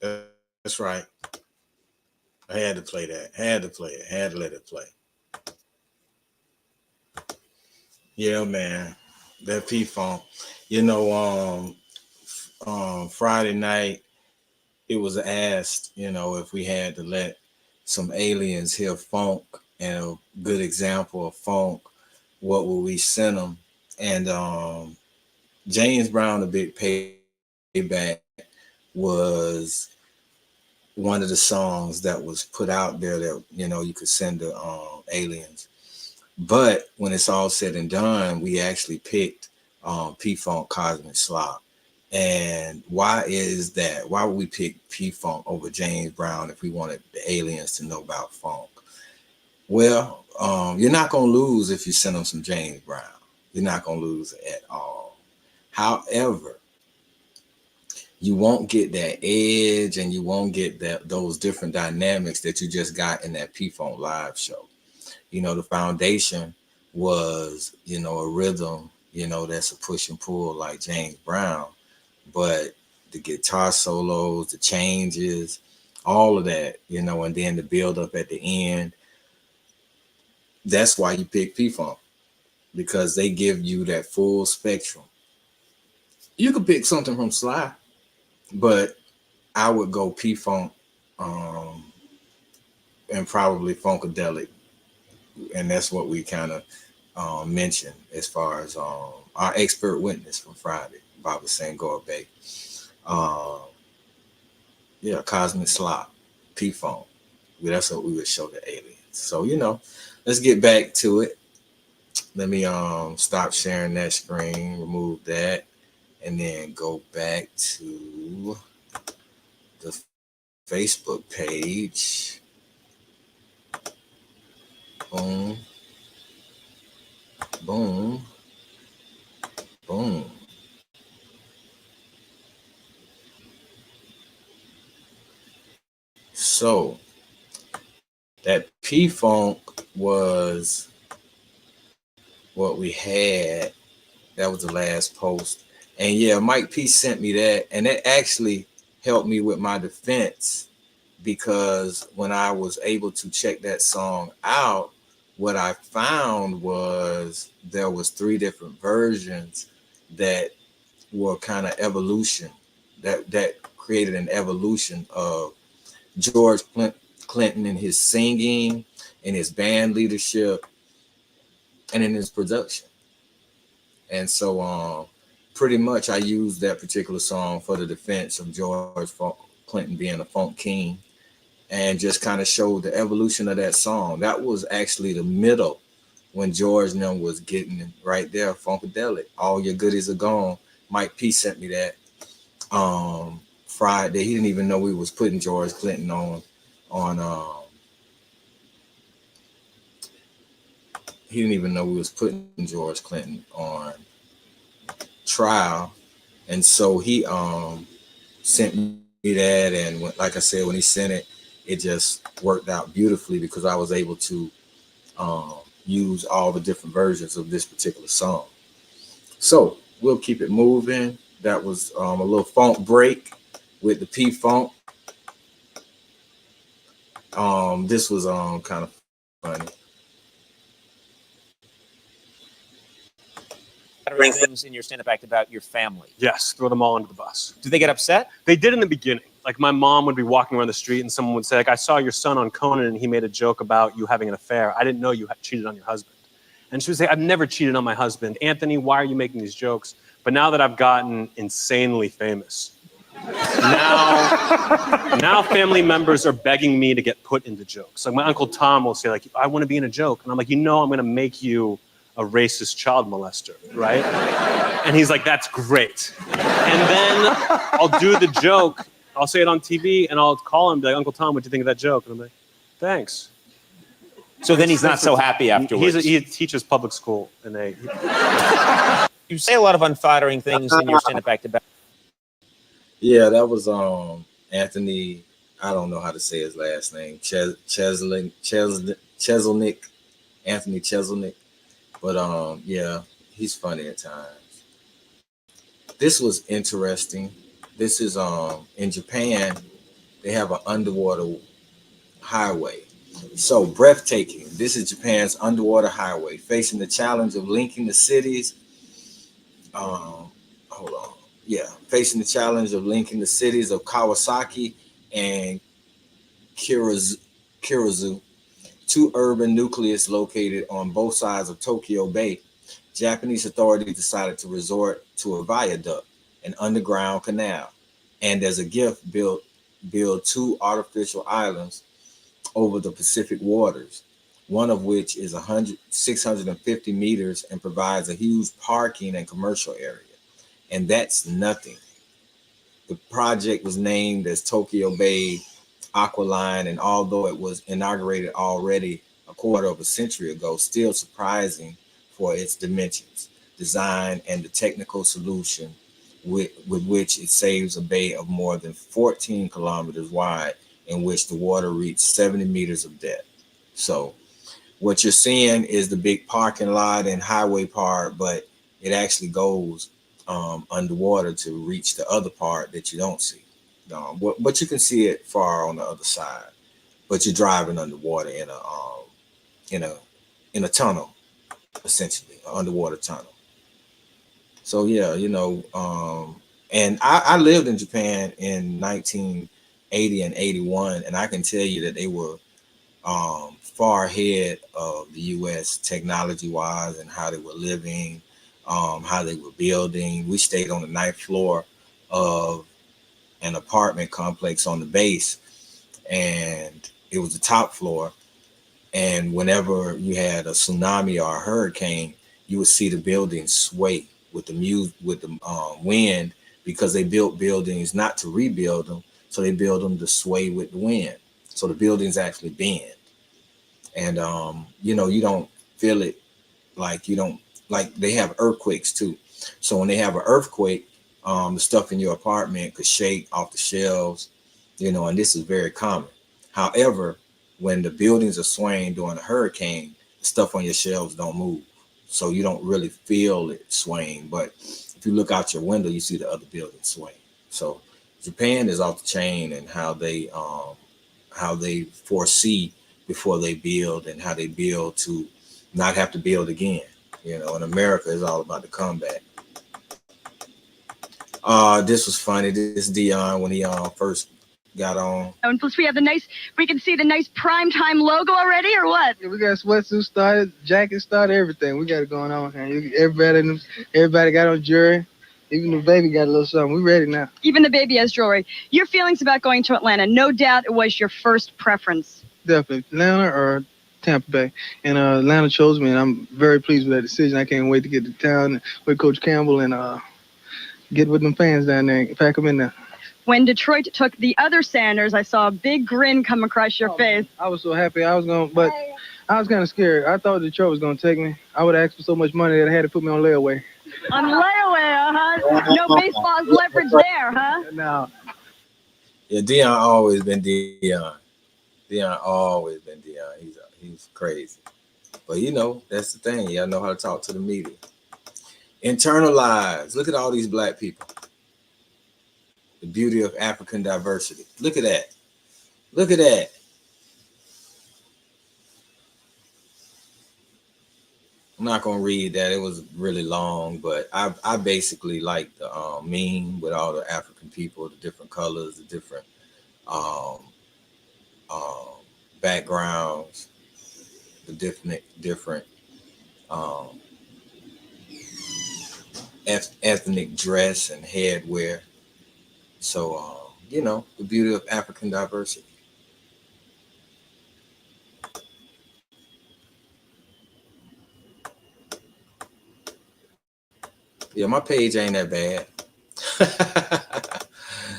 S1: That's right. I had to play that. Had to play it. Had to let it play. Yeah, man. That P-Funk. You know, Friday night, it was asked, if we had to let some aliens hear funk and a good example of funk, what would we send them? And James Brown, The Big Payback, was one of the songs that was put out there that, you could send to aliens. But when it's all said and done, we actually picked P-Funk Cosmic Slop. And why is that? Why would we pick P-Funk over James Brown if we wanted the aliens to know about funk? Well, you're not going to lose if you send them some James Brown. You're not going to lose at all. However, you won't get that edge and you won't get those different dynamics that you just got in that P-Funk live show. The foundation was, a rhythm, that's a push and pull like James Brown. But the guitar solos, the changes, all of that, and then the build up at the end. That's why you pick P-Funk, because they give you that full spectrum. You could pick something from Sly, but I would go P-Funk and probably Funkadelic. And that's what we kind of mentioned as far as our expert witness from Friday, Baba Sangor Bay. Yeah, Cosmic Slop, P-Funk. That's what we would show the aliens. So, let's get back to it. Let me stop sharing that screen, remove that, and then go back to the Facebook page. Boom. Boom. Boom. So that P-Funk was what we had. That was the last post. And yeah, Mike P sent me that. And that actually helped me with my defense, because when I was able to check that song out, what I found was there was 3 different versions that were kind of evolution, that created an evolution of George Clinton in his singing, in his band leadership, and in his production. And so pretty much I used that particular song for the defense of George Clinton being a funk king, and just kind of showed the evolution of that song. That was actually the middle when George and them was getting right there, Funkadelic. All your goodies are gone. Mike P sent me that Friday. He didn't even know we was putting George Clinton on he didn't even know we was putting George Clinton on trial. And so he sent me that, and like I said, when he sent it, it just worked out beautifully, because I was able to use all the different versions of this particular song. So we'll keep it moving. That was a little funk break with the P-Funk. This was kind of funny.
S10: Things in your stand-up act about your family.
S11: Yes, throw them all under the bus.
S10: Do they get upset?
S11: They did in the beginning. Like, my mom would be walking around the street and someone would say, like, I saw your son on Conan and he made a joke about you having an affair. I didn't know you had cheated on your husband. And she would say, I've never cheated on my husband. Anthony, why are you making these jokes? But now that I've gotten insanely famous, now family members are begging me to get put into jokes. Like, my Uncle Tom will say, like, I want to be in a joke. And I'm like, I'm going to make you a racist child molester, right? And he's like, that's great. And then I'll do the joke. I'll say it on TV, and I'll call him and be like, Uncle Tom, what'd you think of that joke? And I'm like, thanks.
S10: So then he's not so happy afterwards.
S11: He teaches public school, and
S10: You say a lot of unflattering things in your stand-up act about.
S1: Yeah, that was Anthony. I don't know how to say his last name. Cheselnik, Anthony Cheselnik. But yeah, he's funny at times. This was interesting. This is in Japan. They have an underwater highway. So breathtaking. This is Japan's underwater highway, facing the challenge of linking the cities. Hold on. Yeah, facing the challenge of linking the cities of Kawasaki and Kirizu, two urban nucleus located on both sides of Tokyo Bay. Japanese authorities decided to resort to a viaduct, an underground canal, and as a gift, build two artificial islands over the Pacific waters, one of which is 650 meters and provides a huge parking and commercial area. And that's nothing. The project was named as Tokyo Bay Aqualine, and although it was inaugurated already a quarter of a century ago, still surprising for its dimensions, design, and the technical solution with which it saves a bay of more than 14 kilometers wide, in which the water reached 70 meters of depth. So what you're seeing is the big parking lot and highway part, but it actually goes underwater to reach the other part that you don't see. But you can see it far on the other side. But you're driving underwater in a tunnel, essentially, an underwater tunnel. So yeah, and I lived in Japan in 1980 and 81, and I can tell you that they were far ahead of the U.S. technology-wise and how they were living, how they were building. We stayed on the 9th floor of an apartment complex on the base, and it was the top floor. And whenever you had a tsunami or a hurricane, you would see the buildings sway with the wind, because they built buildings not to rebuild them, so they build them to sway with the wind. So the buildings actually bend, and you don't feel it like they have earthquakes too. So when they have an earthquake, the stuff in your apartment could shake off the shelves, and this is very common. However, when the buildings are swaying during a hurricane, the stuff on your shelves don't move. So you don't really feel it swaying. But if you look out your window, you see the other buildings swaying. So Japan is off the chain in how they foresee before they build, and how they build to not have to build again. And America is all about the comeback. This was funny. This Dion when he first got on.
S12: And plus we can see the nice primetime logo already, or what?
S13: Yeah, we got sweatsuit started, jacket started, everything. We got it going on. And everybody got on jewelry. Even the baby got a little something. We ready now.
S12: Even the baby has jewelry. Your feelings about going to Atlanta? No doubt it was your first preference.
S13: Definitely. Atlanta or Tampa Bay. And Atlanta chose me, and I'm very pleased with that decision. I can't wait to get to town with Coach Campbell and get with them fans down there and pack them in there.
S12: When Detroit took the other Sanders, I saw a big grin come across your face.
S13: I was so happy. I was kind of scared. I thought Detroit was going to take me. I would have asked for so much money that I had to put me on layaway.
S12: On layaway, huh? No baseball's leverage there, huh?
S13: No.
S1: Yeah, Dion always been Dion. Dion always been Dion. He's crazy. But that's the thing. Y'all know how to talk to the media. Internalize. Look at all these black people. The beauty of African diversity. Look at that. Look at that. I'm not going to read that. It was really long, but I basically like the meme with all the African people, the different colors, the different backgrounds, the different ethnic dress and headwear. So, the beauty of African diversity. Yeah, my page ain't that bad.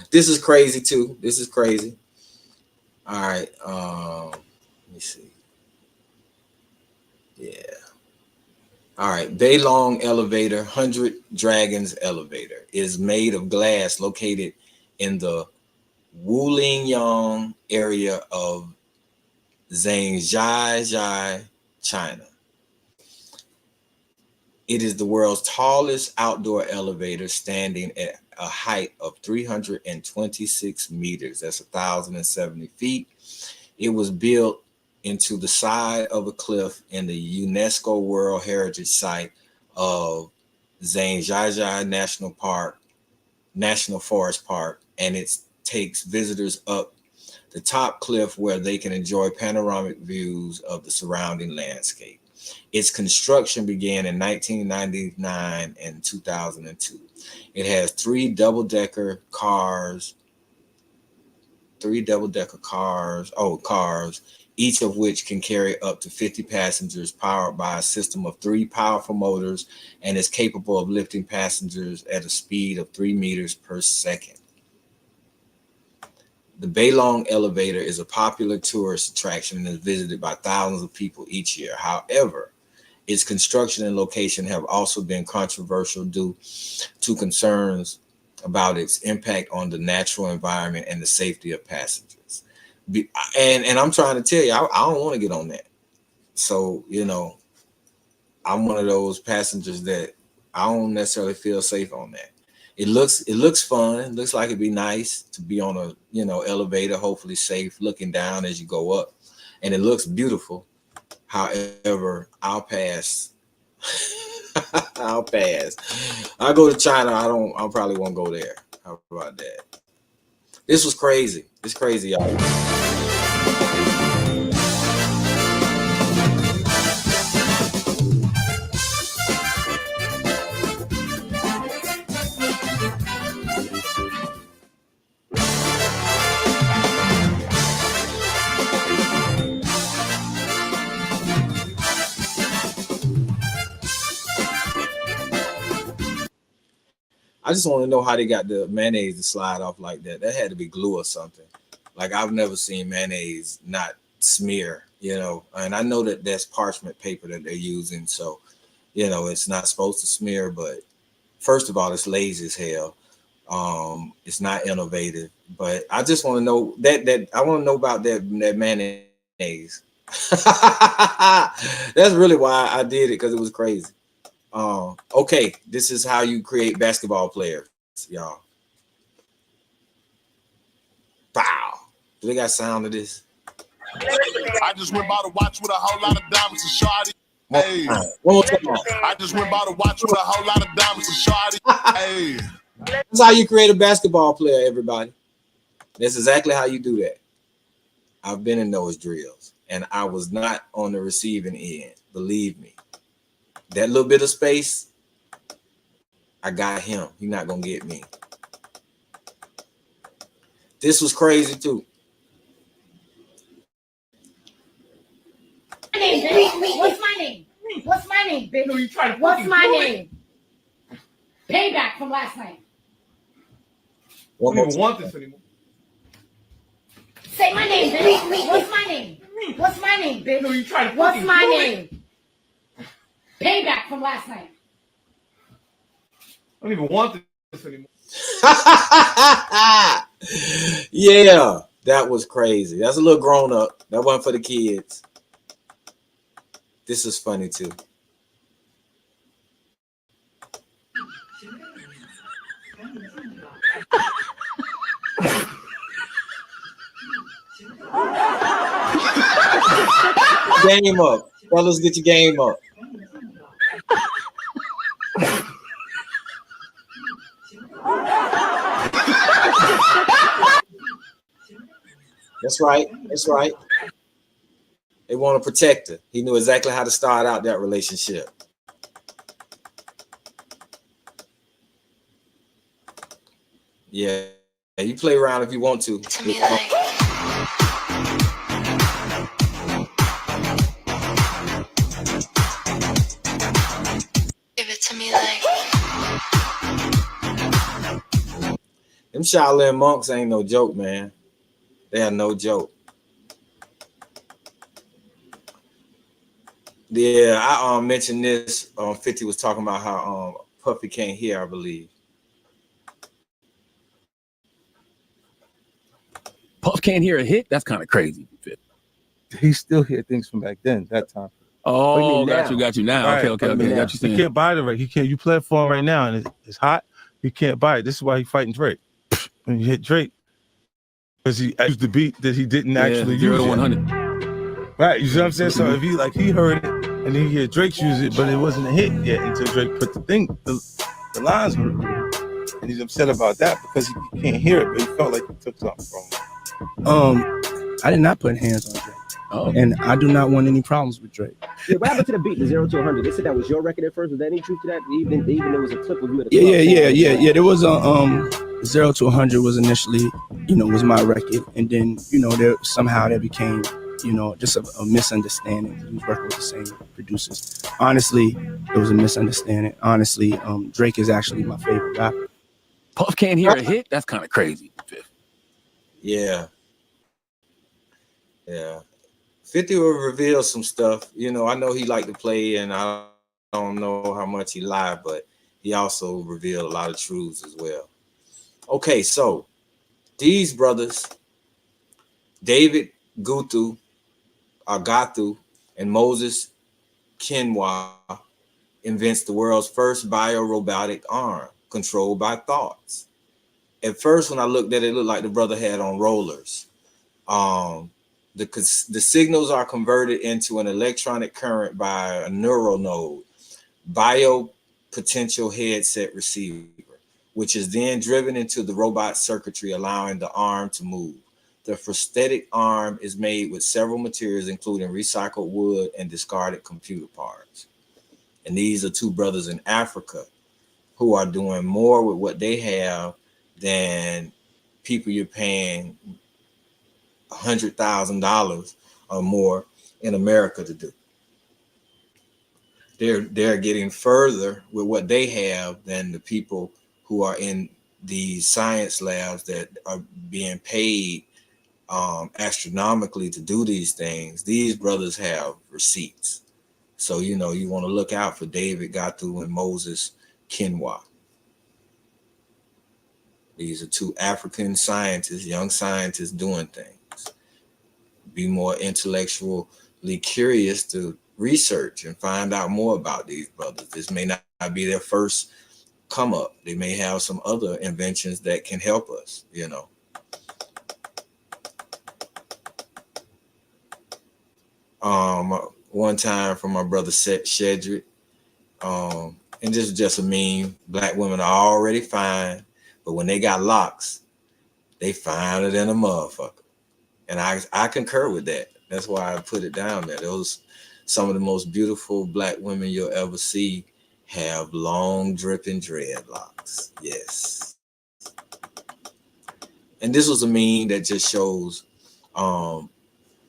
S1: This is crazy too. This is crazy. All right. Let me see. Yeah. All right. Baylong Elevator, 100 Dragons Elevator is made of glass, located in the Wulingyong area of Zhangjiajie, China. It is the world's tallest outdoor elevator, standing at a height of 326 meters. That's 1,070 feet. It was built into the side of a cliff in the UNESCO World Heritage Site of Zhangjiajie National Forest Park, and it takes visitors up the top cliff where they can enjoy panoramic views of the surrounding landscape. Its construction began in 1999 and 2002. It has three double-decker cars, each of which can carry up to 50 passengers, powered by a system of 3 powerful motors, and is capable of lifting passengers at a speed of 3 meters per second. The Bailong Elevator is a popular tourist attraction and is visited by thousands of people each year. However, its construction and location have also been controversial due to concerns about its impact on the natural environment and the safety of passengers. And I'm trying to tell you, I don't want to get on that. So, you know, I'm one of those passengers that I don't necessarily feel safe on that. It looks fun. It looks like it'd be nice to be on a, you know, elevator, hopefully safe, looking down as you go up. And it looks beautiful. However, I'll pass. I'll pass. I'll go to China. I probably won't go there. How about that? This was crazy. It's crazy, y'all. I just want to know how they got the mayonnaise to slide off like that. That had to be glue or something. Like, I've never seen mayonnaise not smear, you know. And I know that that's parchment paper that they're using, so, you know, it's not supposed to smear. But first of all, it's lazy as hell. It's not innovative. But I just want to know that I want to know about that mayonnaise. That's really why I did it, because it was crazy. Okay, this is how you create basketball players, y'all. Pow. Do they got sound of this?
S9: I just went by to watch with a whole lot of diamonds and shawty. Hey.
S1: One more time.
S9: I just went by to watch with a whole lot of diamonds and shawty. Hey.
S1: That's how you create a basketball player, everybody. That's exactly how you do that. I've been in those drills, and I was not on the receiving end. Believe me. That little bit of space, I got him. He's not going to get me. This was crazy, too.
S2: What's my name? What's my name, bitch? No, you try to. What's my name? Payback from last night.
S4: I don't even want this anymore.
S2: Say my name, bitch. What's my name? What's my name, bitch?
S4: No, you try to.
S2: What's my name? Payback from last night.
S4: I don't even want this anymore.
S1: Yeah, that was crazy. That's a little grown up. That wasn't for the kids. This is funny too. Game up. Fellas, get your game up. That's right. That's right. They want to protect her. He knew exactly how to start out that relationship. Yeah. You play around if you want to.
S14: To me, like. Give it to me like.
S1: Them Shaolin monks ain't no joke, man. They are no joke. Yeah, I mentioned this. 50 was talking about how Puffy can't hear, I believe.
S15: Puff can't hear a hit? That's kind of crazy.
S16: He still hear things from back then, that time.
S15: Oh, got you now.
S16: Right.
S15: Okay. Got you saying.
S16: He can't buy the right. He can't. You play it for him right now, and it's hot. he can't buy it. This is why he's fighting Drake. When you hit Drake, because he used the beat that he didn't actually use
S15: 0 to
S16: yet.
S15: 100.
S16: Right, you see what I'm saying? So if he heard it and then he heard Drake's use it, but it wasn't a hit yet until Drake put the lines were, and he's upset about that because he can't hear it, but he felt like he took something from him.
S17: I did not put hands on Drake.
S15: Oh.
S17: And I do not want any problems with Drake.
S18: Yeah, what happened to the beat, the 0 to 100? They said that was your record at first. Was there any truth to that? Even there was a clip of you at the
S17: Yeah. There was a 0 to 100 was initially, was my record, and then there somehow that became, just a misunderstanding. He was working with the same producers. Honestly, it was a misunderstanding. Honestly, Drake is actually my favorite rapper.
S15: Puff can't hear a hit. That's kind of crazy.
S1: Yeah. 50 will reveal some stuff. I know he liked to play, and I don't know how much he lied, but he also revealed a lot of truths as well. Okay, so these brothers, David Gathu, and Moses Kinwa, invents the world's first bio-robotic arm controlled by thoughts. At first, when I looked at it, it looked like the brother had on rollers. The signals are converted into an electronic current by a neural node, biopotential headset receiver, which is then driven into the robot circuitry, allowing the arm to move. The prosthetic arm is made with several materials, including recycled wood and discarded computer parts. And these are two brothers in Africa who are doing more with what they have than people you're paying $100,000 or more in America to do. They're getting further with what they have than the people who are in these science labs that are being paid astronomically to do these things. These brothers have receipts. So, you want to look out for David Gathu and Moses Kinwa. These are two African scientists, young scientists doing things. Be more intellectually curious to research and find out more about these brothers. This may not be their first come up. They may have some other inventions that can help us, One time from my brother Shedrick, and this is just a meme. Black women are already fine, but when they got locks, they finer than a motherfucker. And I concur with that. That's why I put it down there. Those some of the most beautiful black women you'll ever see have long dripping dreadlocks. Yes. And this was a meme that just shows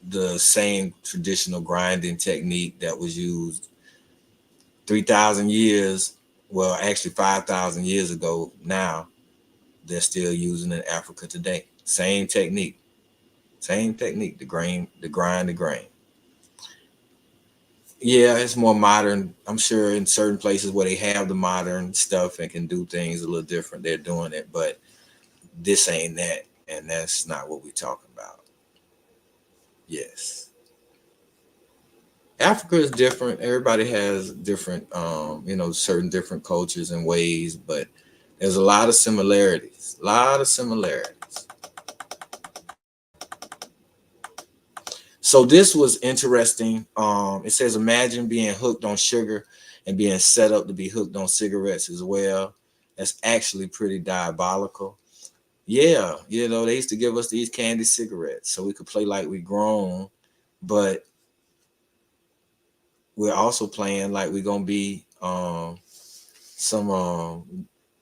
S1: the same traditional grinding technique that was used 3,000 years, well, actually 5,000 years ago now. They're still using in Africa today. Same technique, the grind, the grain. Yeah, it's more modern. I'm sure in certain places where they have the modern stuff and can do things a little different, they're doing it, but this ain't that, and that's not what we're talking about. Yes. Africa is different. Everybody has different, certain different cultures and ways, but there's a lot of similarities. So this was interesting. It says, imagine being hooked on sugar and being set up to be hooked on cigarettes as well. That's actually pretty diabolical. Yeah, they used to give us these candy cigarettes so we could play like we grown, but we're also playing like we're gonna be we're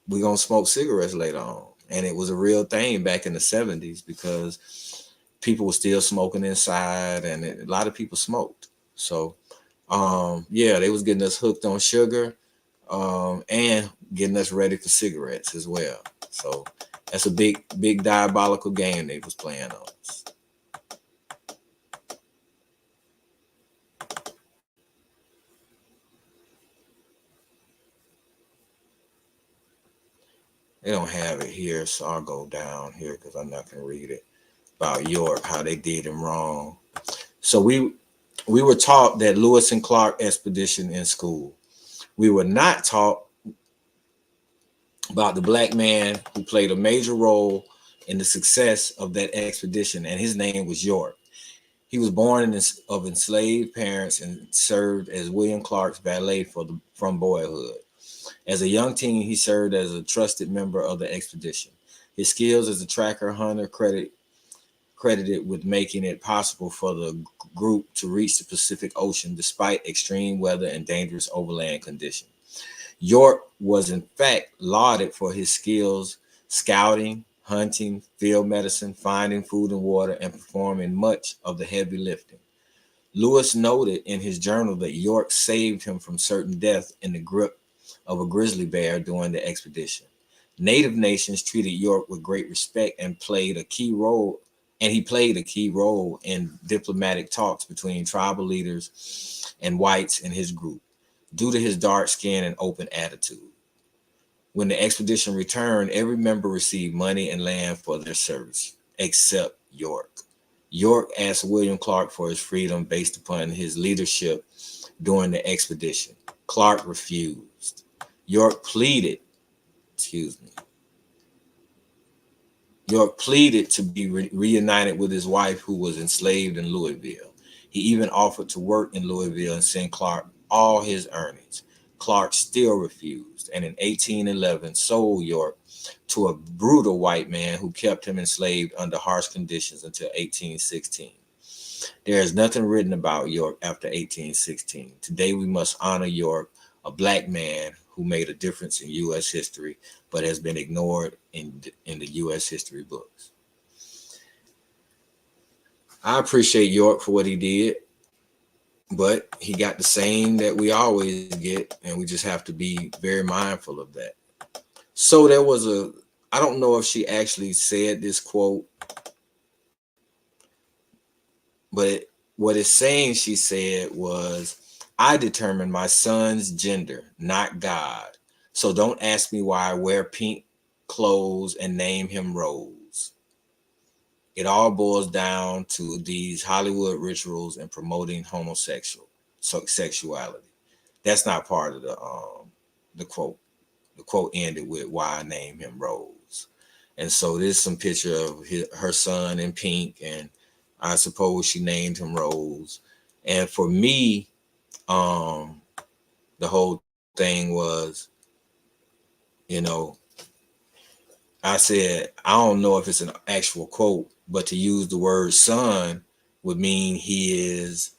S1: gonna smoke cigarettes later on. And it was a real thing back in the 70s because people were still smoking inside, and a lot of people smoked. So they was getting us hooked on sugar and getting us ready for cigarettes as well. So that's a big diabolical game they was playing on us. They don't have it here, so I'll go down here because I'm not going to read it about York, how they did him wrong. So we were taught that Lewis and Clark expedition in school. We were not taught about the black man who played a major role in the success of that expedition, and his name was York. He was born of enslaved parents and served as William Clark's valet from boyhood. As a young teen, he served as a trusted member of the expedition. His skills as a tracker hunter credited with making it possible for the group to reach the Pacific Ocean despite extreme weather and dangerous overland conditions. York was in fact lauded for his skills scouting, hunting, field medicine, finding food and water, and performing much of the heavy lifting. Lewis noted in his journal that York saved him from certain death in the grip of a grizzly bear during the expedition. Native nations treated York with great respect and he played a key role in diplomatic talks between tribal leaders and whites in his group, due to his dark skin and open attitude. When the expedition returned, every member received money and land for their service, except York. York asked William Clark for his freedom based upon his leadership during the expedition. Clark refused. York pleaded to be reunited with his wife, who was enslaved in Louisville. He even offered to work in Louisville and send Clark all his earnings. Clark still refused, and in 1811 sold York to a brutal white man who kept him enslaved under harsh conditions until 1816. There is nothing written about York after 1816. Today we must honor York, a black man who made a difference in U.S. history, but has been ignored in the U.S. history books. I appreciate York for what he did, but he got the same that we always get, and we just have to be very mindful of that. So there was I don't know if she actually said this quote, but what it's saying she said was, I determine my son's gender, not God. So don't ask me why I wear pink clothes and name him Rose. It all boils down to these Hollywood rituals and promoting sexuality. That's not part of the quote. The quote ended with, why I name him Rose. And so there's some picture of her son in pink, and I suppose she named him Rose. And for me, the whole thing was, I said, I don't know if it's an actual quote, but to use the word son would mean he is,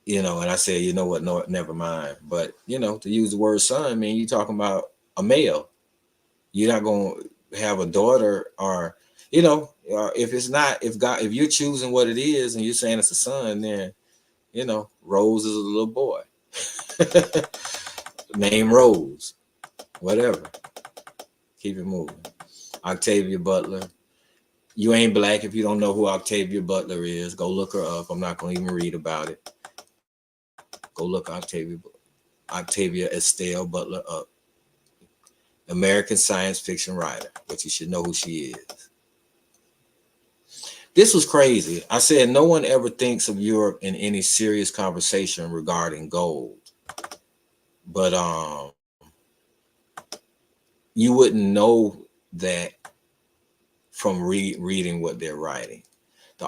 S1: and I said, you know what, no, never mind. But, to use the word son, I mean, you're talking about a male. You're not going to have a daughter or, if it's not, if you're choosing what it is and you're saying it's a son, then, Rose is a little boy. Name Rose, whatever. Keep it moving. Octavia Butler. You ain't black if you don't know who Octavia Butler is. Go look her up. I'm not going to even read about it. Go look Octavia Estelle Butler up. American science fiction writer, but you should know who she is. This was crazy. I said no one ever thinks of Europe in any serious conversation regarding gold. But you wouldn't know that from reading what they're writing. The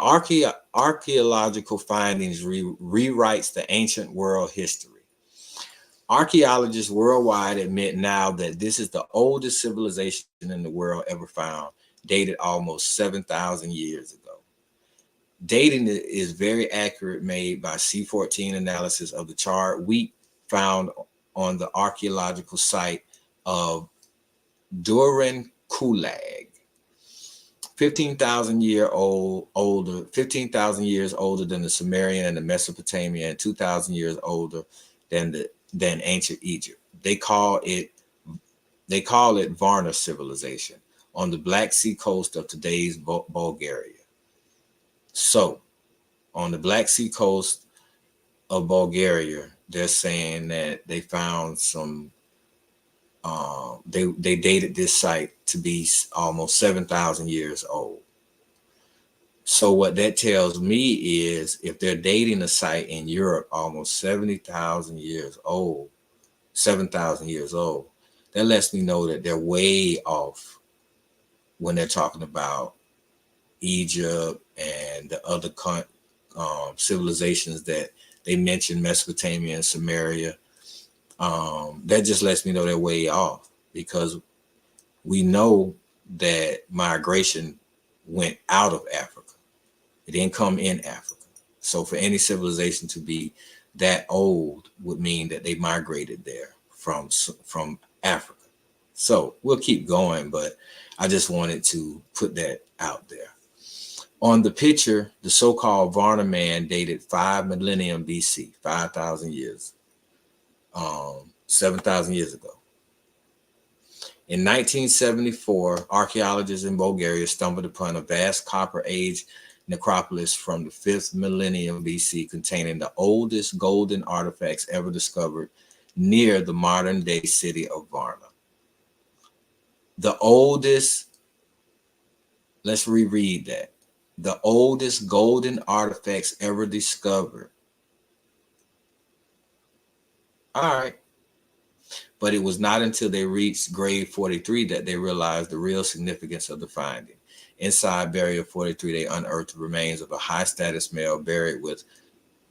S1: archaeological findings rewrites the ancient world history. Archaeologists worldwide admit now that this is the oldest civilization in the world ever found, dated almost 7,000 years ago. Dating is very accurate, made by C14 analysis of the charred wheat found on the archaeological site of Duran Kulag. 15,000 years older than the Sumerian and the Mesopotamian, and 2,000 years older than ancient Egypt. They call it Varna civilization on the Black Sea coast of today's Bulgaria. So, on the Black Sea coast of Bulgaria, they're saying that they found some. They dated this site to be almost 7,000 years old. So what that tells me is, if they're dating a site in Europe almost 7,000 years old, that lets me know that they're way off when they're talking about Egypt and the other civilizations that they mentioned, Mesopotamia and Samaria. That just lets me know they're way off, because we know that migration went out of Africa. It didn't come in Africa. So for any civilization to be that old would mean that they migrated there from Africa. So we'll keep going, but I just wanted to put that out there. On the picture, the so-called Varna man dated 5 millennium BC, 5,000 years, 7,000 years ago. In 1974, archaeologists in Bulgaria stumbled upon a vast Copper Age necropolis from the 5th millennium BC containing the oldest golden artifacts ever discovered near the modern-day city of Varna. The oldest, let's reread that. The oldest golden artifacts ever discovered. All right. But it was not until they reached grave 43 that they realized the real significance of the finding. Inside burial 43, they unearthed the remains of a high-status male buried with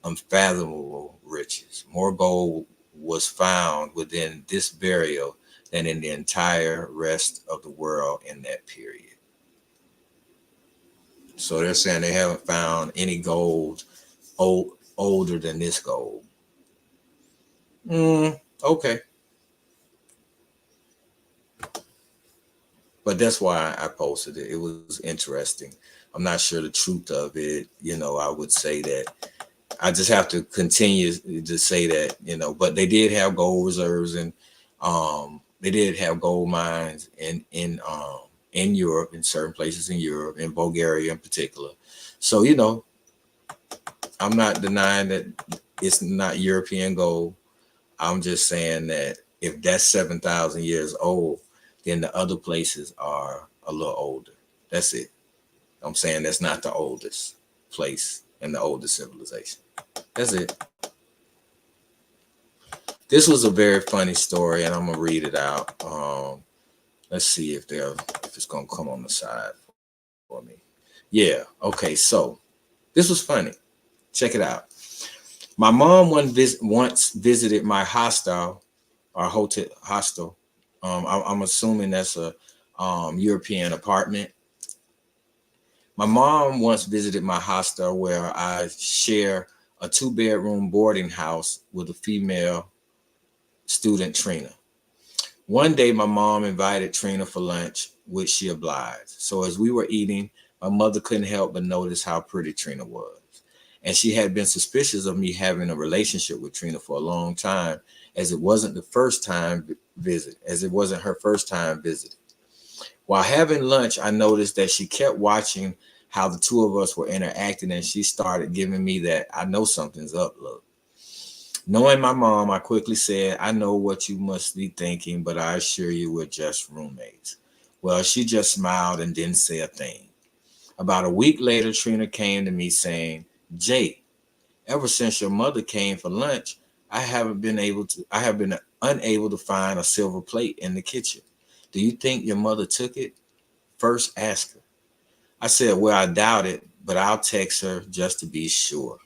S1: unfathomable riches. More gold was found within this burial than in the entire rest of the world in that period. So they're saying they haven't found any gold older than this gold. Okay. But that's why I posted it. It was interesting. I'm not sure the truth of it. You know, I would say that I just have to continue to say that, you know, but they did have gold reserves, and they did have gold mines in Europe, in certain places in Europe, in Bulgaria in particular. So, you know, I'm not denying that it's not European gold. I'm just saying that if that's 7,000 years old, then the other places are a little older. That's it. I'm saying that's not the oldest place and the oldest civilization. That's it. This was a very funny story, and I'm gonna read it out. Let's see if it's gonna come on the side for me. Yeah. Okay. So this was funny. Check it out. My mom once visited my hostel. I'm assuming that's a European apartment. My mom once visited my hostel where I share a 2-bedroom boarding house with a female student, Trina. One day, my mom invited Trina for lunch, which she obliged. So as we were eating, my mother couldn't help but notice how pretty Trina was. And she had been suspicious of me having a relationship with Trina for a long time, as it wasn't her first time visit. While having lunch, I noticed that she kept watching how the two of us were interacting, and she started giving me that I know something's up look. Knowing my mom, I quickly said, I know what you must be thinking, but I assure you we're just roommates. Well, she just smiled and didn't say a thing. About a week later, Trina came to me saying, Jay, ever since your mother came for lunch, I have been unable to find a silver plate in the kitchen. Do you think your mother took it? First, ask her. I said, well, I doubt it, but I'll text her just to be sure.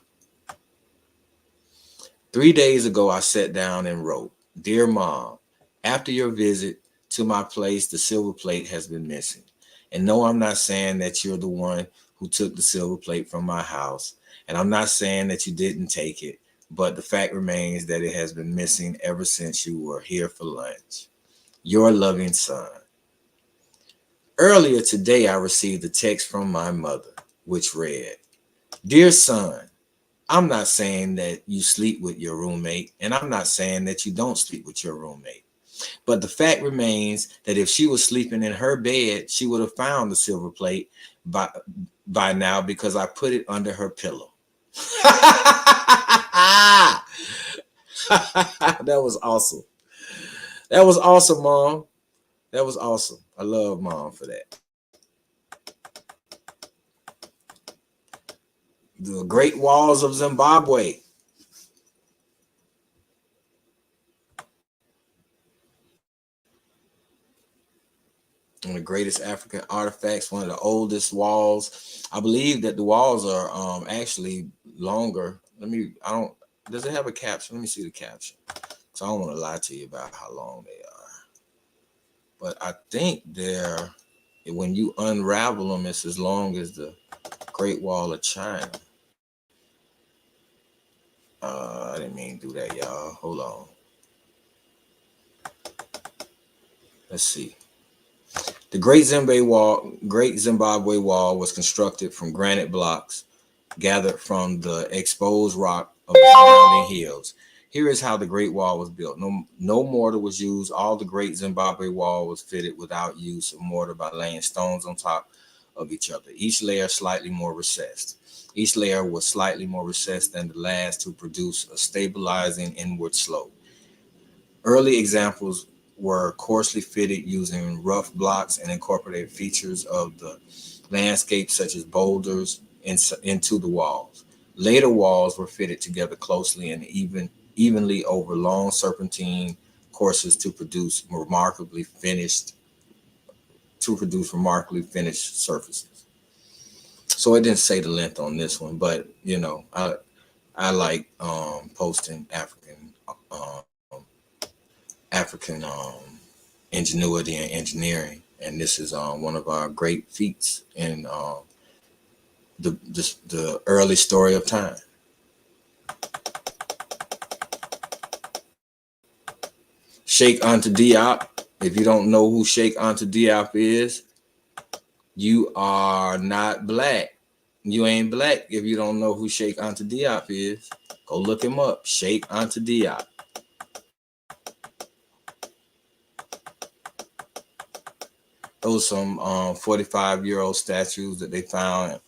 S1: 3 days ago, I sat down and wrote, Dear Mom, after your visit to my place, the silver plate has been missing. And no, I'm not saying that you're the one who took the silver plate from my house. And I'm not saying that you didn't take it, but the fact remains that it has been missing ever since you were here for lunch. Your loving son. Earlier today, I received a text from my mother, which read, Dear son, I'm not saying that you sleep with your roommate, and I'm not saying that you don't sleep with your roommate. But the fact remains that if she was sleeping in her bed, she would have found the silver plate by now, because I put it under her pillow. That was awesome. That was awesome, Mom. That was awesome. I love Mom for that. The Great Walls of Zimbabwe. greatest African artifacts, one of the oldest walls. I believe that the walls are actually longer. Does it have a caption? Let me see the caption. So I don't want to lie to you about how long they are. But I think when you unravel them, it's as long as the Great Wall of China. I didn't mean to do that, y'all. Hold on. Let's see. The Great Zimbabwe Wall was constructed from granite blocks gathered from the exposed rock of the surrounding hills. Here is how the Great Wall was built. No mortar was used. All the Great Zimbabwe Wall was fitted without use of mortar by laying stones on top of each other. Each layer slightly more recessed. Each layer was slightly more recessed than the last to produce a stabilizing inward slope. Early examples were coarsely fitted using rough blocks and incorporated features of the landscape such as boulders into the walls. Later walls were fitted together closely and evenly over long serpentine courses to produce remarkably finished surfaces. So it didn't say the length on this one, but you know, I like posting African ingenuity and engineering, and this is one of our great feats in the early story of time. Sheikh Anta Diop. If you don't know who Sheikh Anta Diop is, you are not black. You ain't black if you don't know who Sheikh Anta Diop is. Go look him up, Sheikh Anta Diop. Those some 45-year-old statues that they found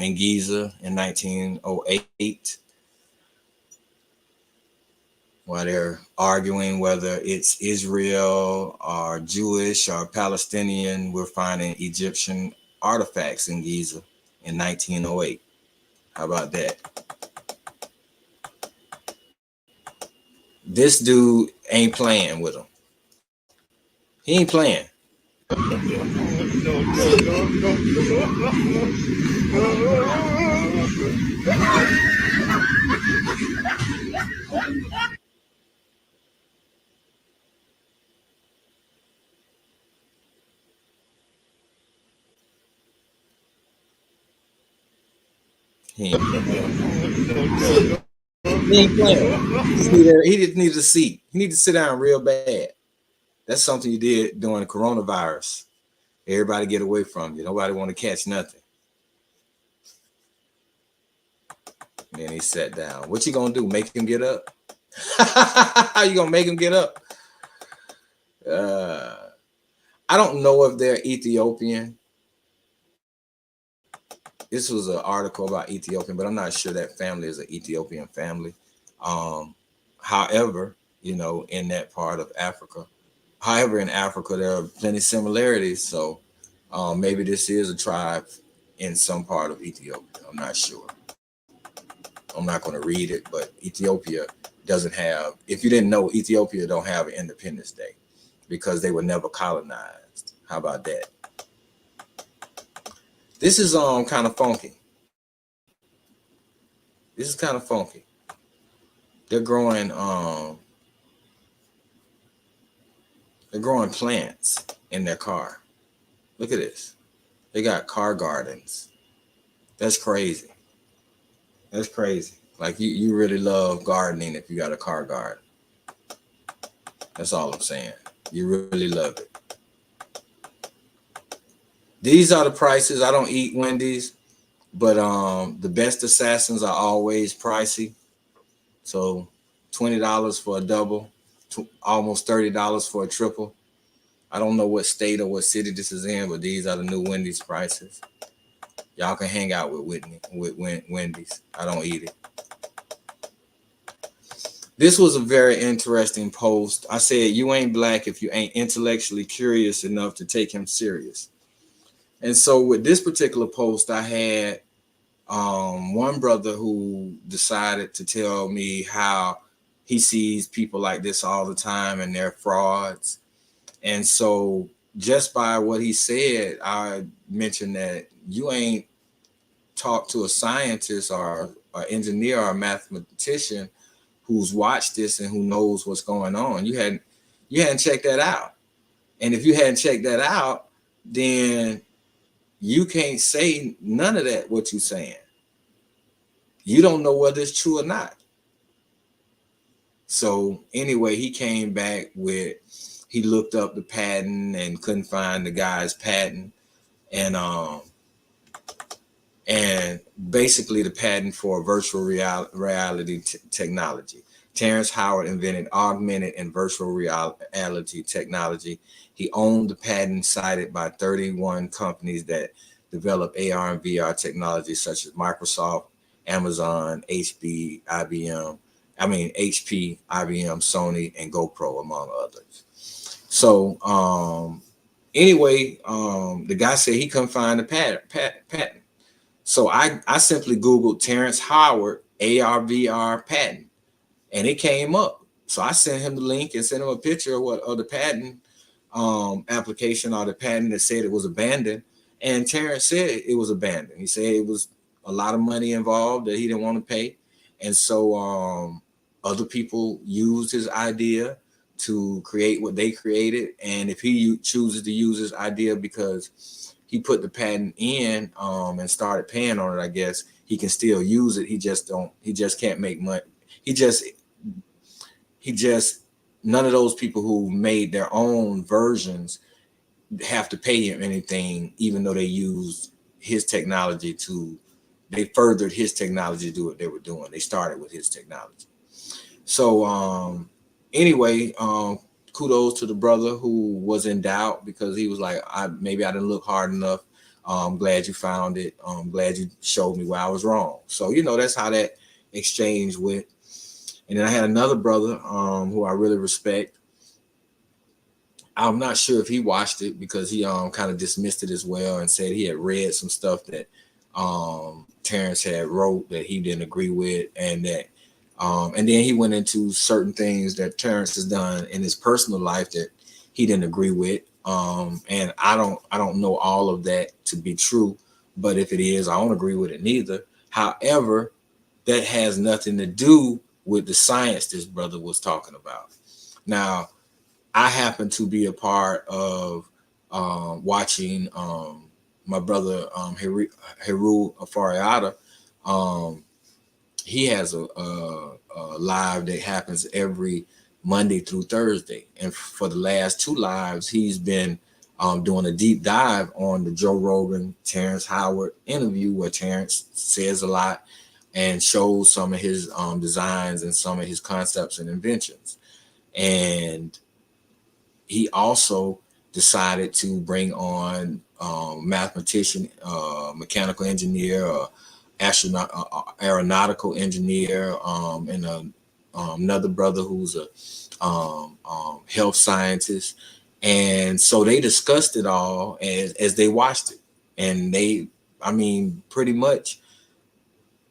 S1: in Giza in 1908. While they're arguing whether it's Israel or Jewish or Palestinian, we're finding Egyptian artifacts in Giza in 1908. How about that? This dude ain't playing with them. He ain't playing. He ain't playing. He just needs a seat. He needs to sit down real bad. That's something you did during the coronavirus. Everybody get away from you. Nobody want to catch nothing. And then he sat down. What you gonna do? Make him get up? How you gonna make him get up? I don't know if they're Ethiopian. This was an article about Ethiopian, but I'm not sure that family is an Ethiopian family. However, you know, in that part of Africa. However, in Africa, there are plenty of similarities. So maybe this is a tribe in some part of Ethiopia. I'm not sure. I'm not going to read it, but Ethiopia doesn't have, if you didn't know, Ethiopia don't have an Independence Day because they were never colonized. How about that? This is kind of funky. This is kind of funky. They're growing plants in their car. Look at this. They got car gardens. That's crazy. That's crazy. Like you really love gardening if you got a car garden. That's all I'm saying. You really love it. These are the prices. I don't eat Wendy's, but the best assassins are always pricey. So $20 for a double, almost $30 for a triple. I don't know what state or what city this is in, but these are the new Wendy's prices. Y'all can hang out with Wendy's. I don't eat it. This was a very interesting post. I said, you ain't black if you ain't intellectually curious enough to take him serious. And so with this particular post, I had one brother who decided to tell me how he sees people like this all the time and they're frauds. And so just by what he said, I mentioned that you ain't talked to a scientist or an engineer or a mathematician who's watched this and who knows what's going on. You hadn't checked that out. And if you hadn't checked that out, then you can't say none of that, what you're saying. You don't know whether it's true or not. So anyway, he came back with, he looked up the patent and couldn't find the guy's patent. And basically the patent for virtual reality technology. Terrence Howard invented augmented and virtual reality technology. He owned the patent cited by 31 companies that develop AR and VR technology, such as Microsoft, Amazon, HP, IBM, Sony, and GoPro, among others. So anyway, the guy said he couldn't find the patent. So I simply Googled Terrence Howard AR VR patent, and it came up. So I sent him the link and sent him a picture of the patent application or the patent that said it was abandoned. And Terrence said it was abandoned. He said it was a lot of money involved that he didn't want to pay. And so other people used his idea to create what they created. And if he chooses to use his idea because he put the patent in and started paying on it, I guess he can still use it. He just can't make money. He just none of those people who made their own versions have to pay him anything, even though they used his technology they furthered his technology to do what they were doing. They started with his technology. So anyway, kudos to the brother who was in doubt, because he was like, maybe I didn't look hard enough. I'm glad you found it. I'm glad you showed me where I was wrong. So, that's how that exchange went. And then I had another brother who I really respect. I'm not sure if he watched it, because he kind of dismissed it as well and said he had read some stuff that Terrence had wrote that he didn't agree with, and that and then he went into certain things that Terrence has done in his personal life that he didn't agree with. And I don't know all of that to be true, but if it is, I don't agree with it neither. However, that has nothing to do with the science this brother was talking about. Now, I happen to be a part of watching my brother Heru Afariata. He has a live that happens every Monday through Thursday, and for the last 2 lives, he's been doing a deep dive on the Joe Rogan Terrence Howard interview, where Terrence says a lot and shows some of his designs and some of his concepts and inventions. And he also decided to bring on mathematician, mechanical engineer, aeronautical engineer, and another brother who's a health scientist. And so they discussed it all as they watched it. And pretty much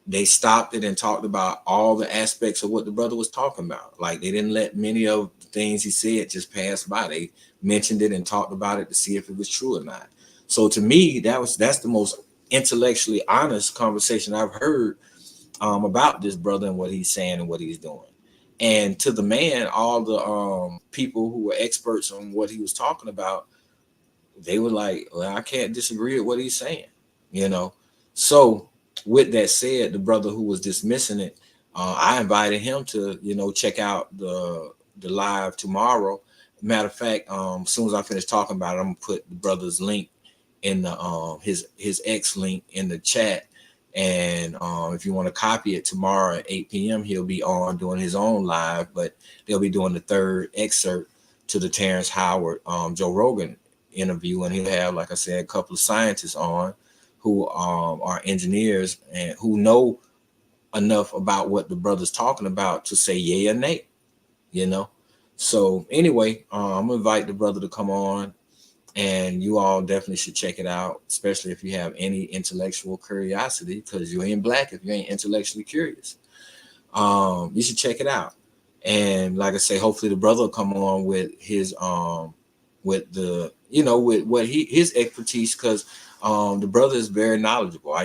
S1: they stopped it and talked about all the aspects of what the brother was talking about. Like, they didn't let many of the things he said just pass by. They mentioned it and talked about it to see if it was true or not. So to me, that's the most intellectually honest conversation I've heard about this brother and what he's saying and what he's doing. And to the man, all the people who were experts on what he was talking about, they were like, well, I can't disagree with what he's saying, So with that said, the brother who was dismissing it, I invited him to, check out the live tomorrow. Matter of fact, as soon as I finish talking about it, I'm gonna put the brother's link in the his X link in the chat. And if you want to copy it tomorrow at 8 p.m., he'll be on doing his own live, but they'll be doing the third excerpt to the Terrence Howard Joe Rogan interview, and he'll have, like I said, a couple of scientists on who are engineers and who know enough about what the brother's talking about to say yay or nay, So anyway, I'm gonna invite the brother to come on, and you all definitely should check it out, especially if you have any intellectual curiosity, because you ain't black if you ain't intellectually curious. You should check it out. And like I say, hopefully the brother will come on with his with the you know, with what his expertise, because the brother is very knowledgeable.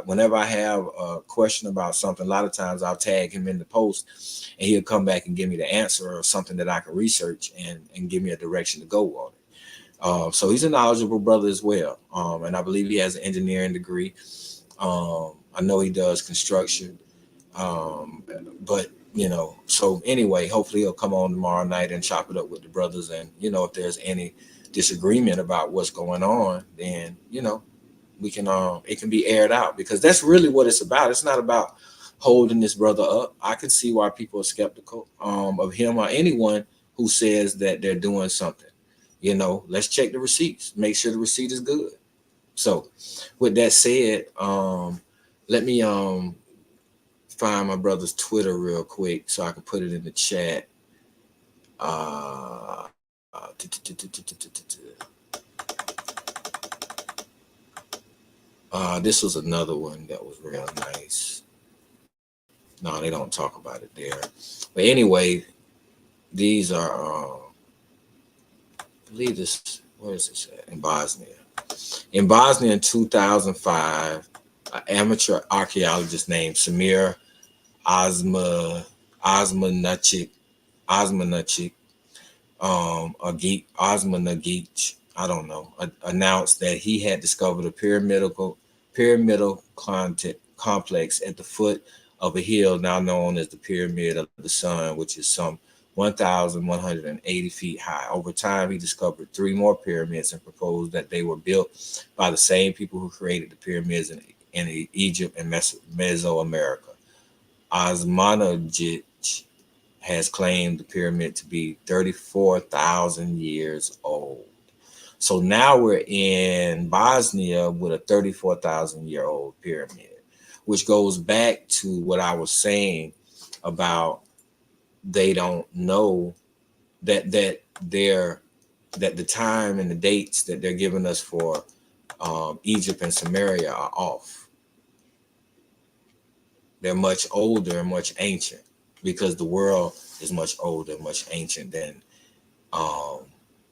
S1: Whenever I have a question about something, a lot of times I'll tag him in the post, and he'll come back and give me the answer or something that I can research and give me a direction to go on it. So he's a knowledgeable brother as well, and I believe he has an engineering degree. I know he does construction, but you know. So anyway, hopefully he'll come on tomorrow night and chop it up with the brothers. And you know, if there's any disagreement about what's going on, then you know we can it can be aired out, because that's really what it's about. It's not about holding this brother up. I can see why people are skeptical of him or anyone who says that they're doing something. You know, let's check the receipts, make sure the receipt is good. So with that said, let me find my brother's Twitter real quick so I can put it in the chat. This was another one that was real nice. No, they don't talk about it there. But anyway, these are, I believe this, where is this at? In Bosnia. In Bosnia in 2005, an amateur archaeologist named Samir Osmanagic, Osmanagic, I don't know, announced that he had discovered a pyramidal complex at the foot of a hill now known as the Pyramid of the Sun, which is some 1,180 feet high. Over time, he discovered 3 more pyramids and proposed that they were built by the same people who created the pyramids in Egypt and Mesoamerica. Osmanagic has claimed the pyramid to be 34,000 years old. So now we're in Bosnia with a 34,000-year-old pyramid, which goes back to what I was saying about they don't know that the time and the dates that they're giving us for Egypt and Samaria are off. They're much older and much ancient, because the world is much older and much ancient than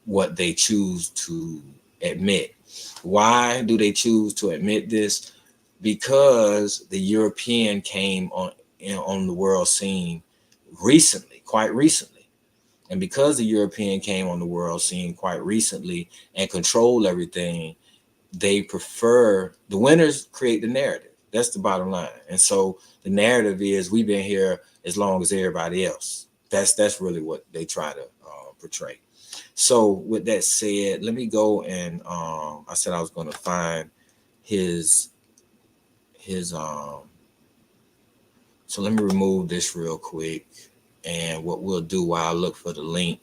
S1: what they choose to admit. Why do they choose to admit this? Because the European came on the world scene quite recently. And because the European came on the world scene quite recently and controlled everything, they prefer, the winners create the narrative. That's the bottom line. And so the narrative is we've been here as long as everybody else. That's really what they try to portray. So with that said, let me go and I said I was going to find his so let me remove this real quick. And what we'll do while I look for the link,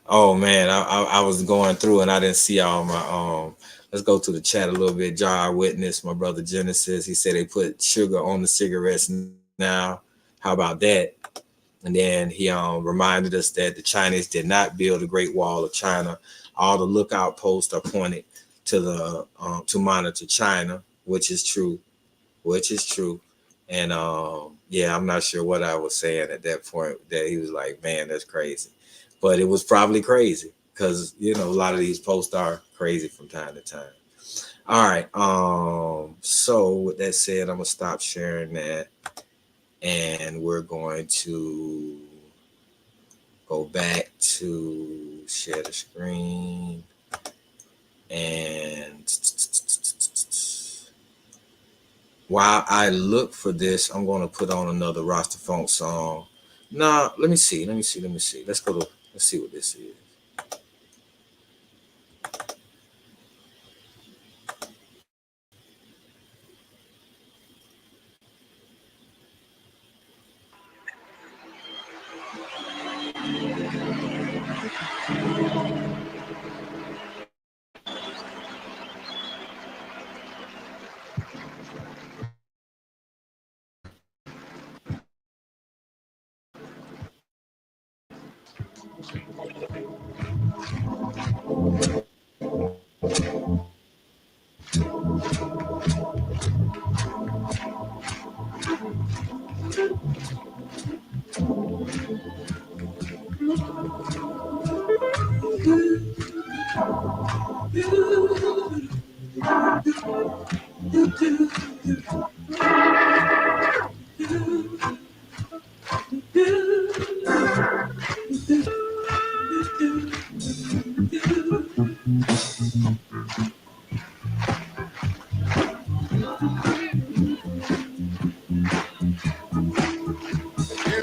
S1: oh man, I was going through and I didn't see all my let's go to the chat a little bit. Jar Witness, my brother Genesis, he said they put sugar on the cigarettes now. How about that? And then he reminded us that the Chinese did not build the Great Wall of China. All the lookout posts are pointed to the to monitor China, which is true. And yeah, I'm not sure what I was saying at that point. That he was like, man, that's crazy. But it was probably crazy because, you know, a lot of these posts are crazy from time to time. All right. So with that said, I'm gonna stop sharing that, and we're going to go back to share the screen. And while I look for this, I'm going to put on another Rastafunk song. Nah, let me see. Let's see what this is.
S9: If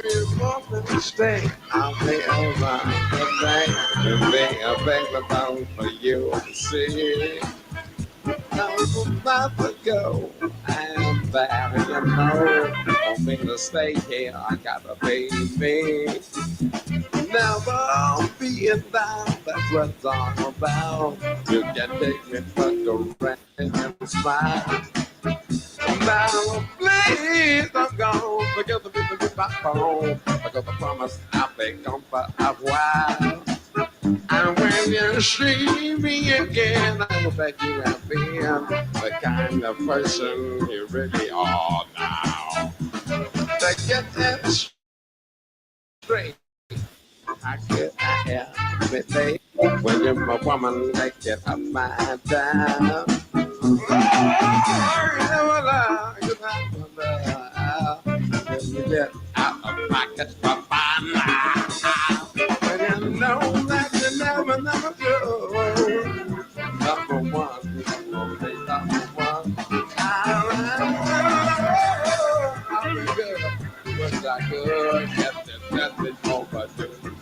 S9: you want to stay, I'll be around the night and be available for you to see. I'm about to go, I am there, you know. Want me to stay here, I gotta be me. Never being down, that's what it's all about. You can take me but the rest and smile. Now, please don't go, forget the people with my phone. I got the promise I'll be gone for a while. And when you see me again, I will bet you have been the kind of person you really are now. To get that straight, I get every day. When you're my woman, they get a man down. You get out of pocket for fun. And you know that you never do. Number one, okay, number one. I'll be good, but I could get this message overdue.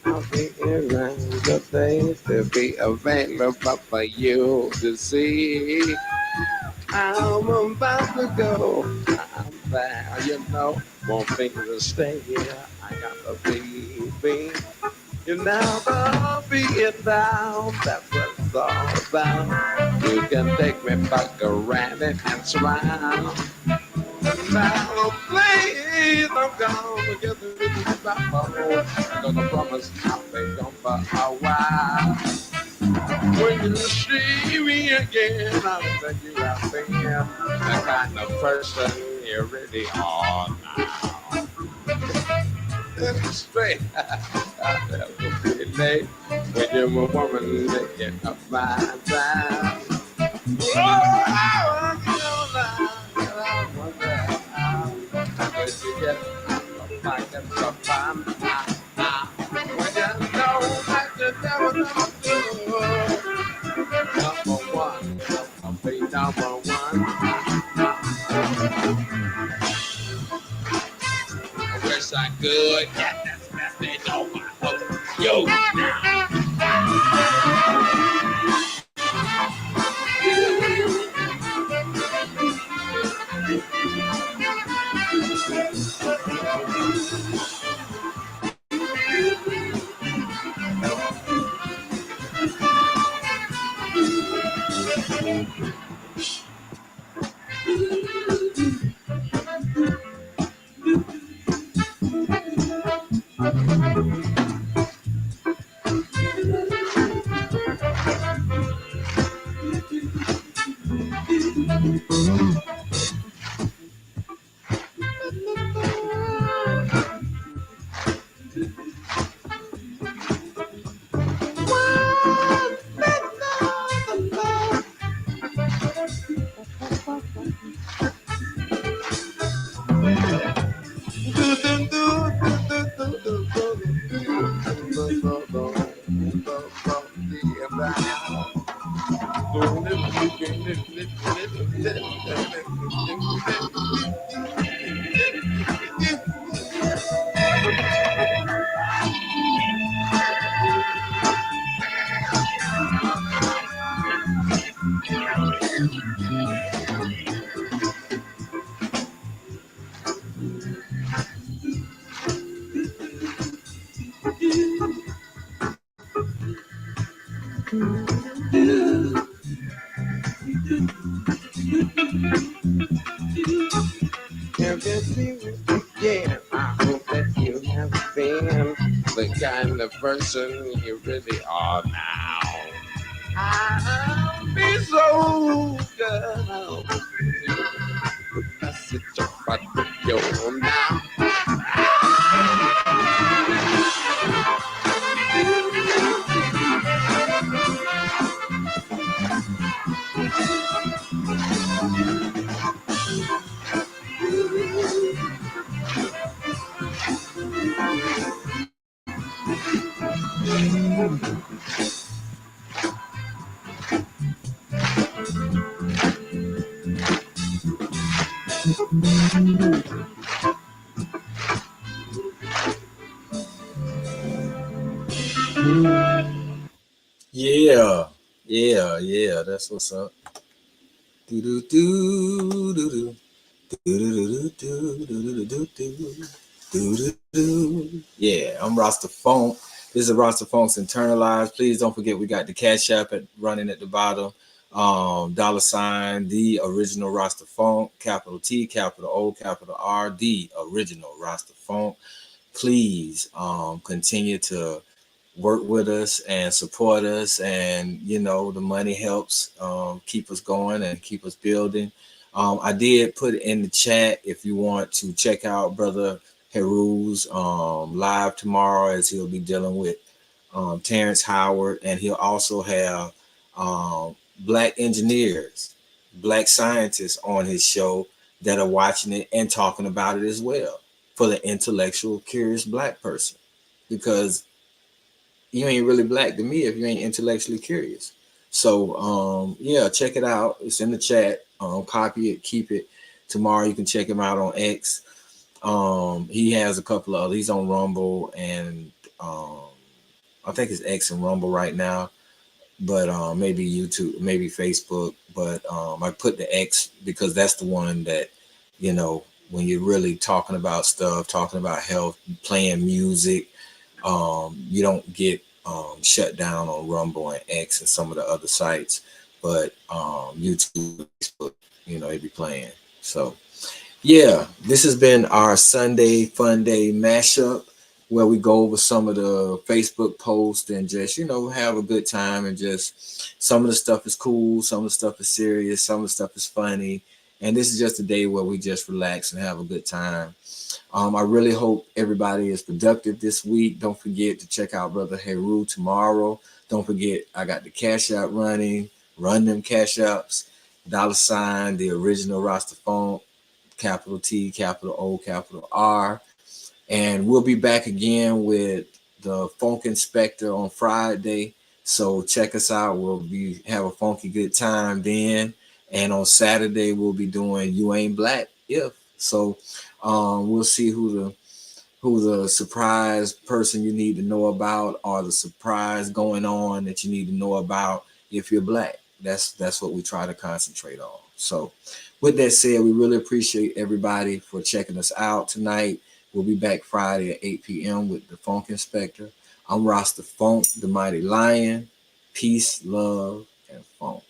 S9: I'll be around the day to be available for you to see. I'm about to go. I'm there, you know. Won't me to stay here. I gotta be. You never be it down. That's what it's all about. You can take me back around and smile. Now, please, I'm gonna get the back home. I'm gonna promise I'll be gone for a while. When you see me again, I'll bet you have been the kind of person you really are now. It's straight. I'll never be late when you're a woman that get up my time. Oh, I want you now. You get out of pocket for fun. When you know that you never do. Number one, I'll be number one. I wish I could get this message over to you now.
S19: Yeah, I hope that you have been the kind of person you really are now. I'll be so good. I hope you put message about you now.
S1: Yeah, yeah. That's what's up. Do do do do do. Yeah, I'm Rastafunk. This is Rastafunk's Internalized. Please don't forget we got the Cash App running at the bottom. $ the original Rastafunk, capital T, capital O, capital R, the original Rastafunk. Please continue to work with us and support us, and the money helps keep us going and keep us building. I did put it in the chat if you want to check out Brother Heru's live tomorrow, as he'll be dealing with Terrence Howard, and he'll also have Black engineers, Black scientists on his show that are watching it and talking about it as well, for the intellectual, curious Black person, because you ain't really Black to me if you ain't intellectually curious. So yeah, check it out. It's in the chat. Copy it, keep it. Tomorrow you can check him out on X. He has a couple of he's on Rumble, and I think it's X and Rumble right now, but maybe YouTube, maybe Facebook. But I put the X because that's the one that, when you're really talking about stuff, talking about health, playing music, you don't get shut down on Rumble and X and some of the other sites, but YouTube, Facebook, they be playing. So yeah, this has been our Sunday Funday mashup, where we go over some of the Facebook posts and just have a good time, and just some of the stuff is cool, some of the stuff is serious, some of the stuff is funny, and this is just a day where we just relax and have a good time. I really hope everybody is productive this week. Don't forget to check out Brother Heru tomorrow. Don't forget, I got the Cash App running. Run them Cash Apps. $ the original Rastafunk, capital T, capital O, capital R. And we'll be back again with the Funk Inspector on Friday. So check us out. We'll have a funky good time then. And on Saturday, we'll be doing You Ain't Black If. So we'll see who the surprise person you need to know about, or the surprise going on that you need to know about if you're Black. That's what we try to concentrate on. So with that said, we really appreciate everybody for checking us out tonight. We'll be back Friday at 8 p.m. with the Funk Inspector. I'm Rastafunk, the Mighty Lion. Peace, love, and funk.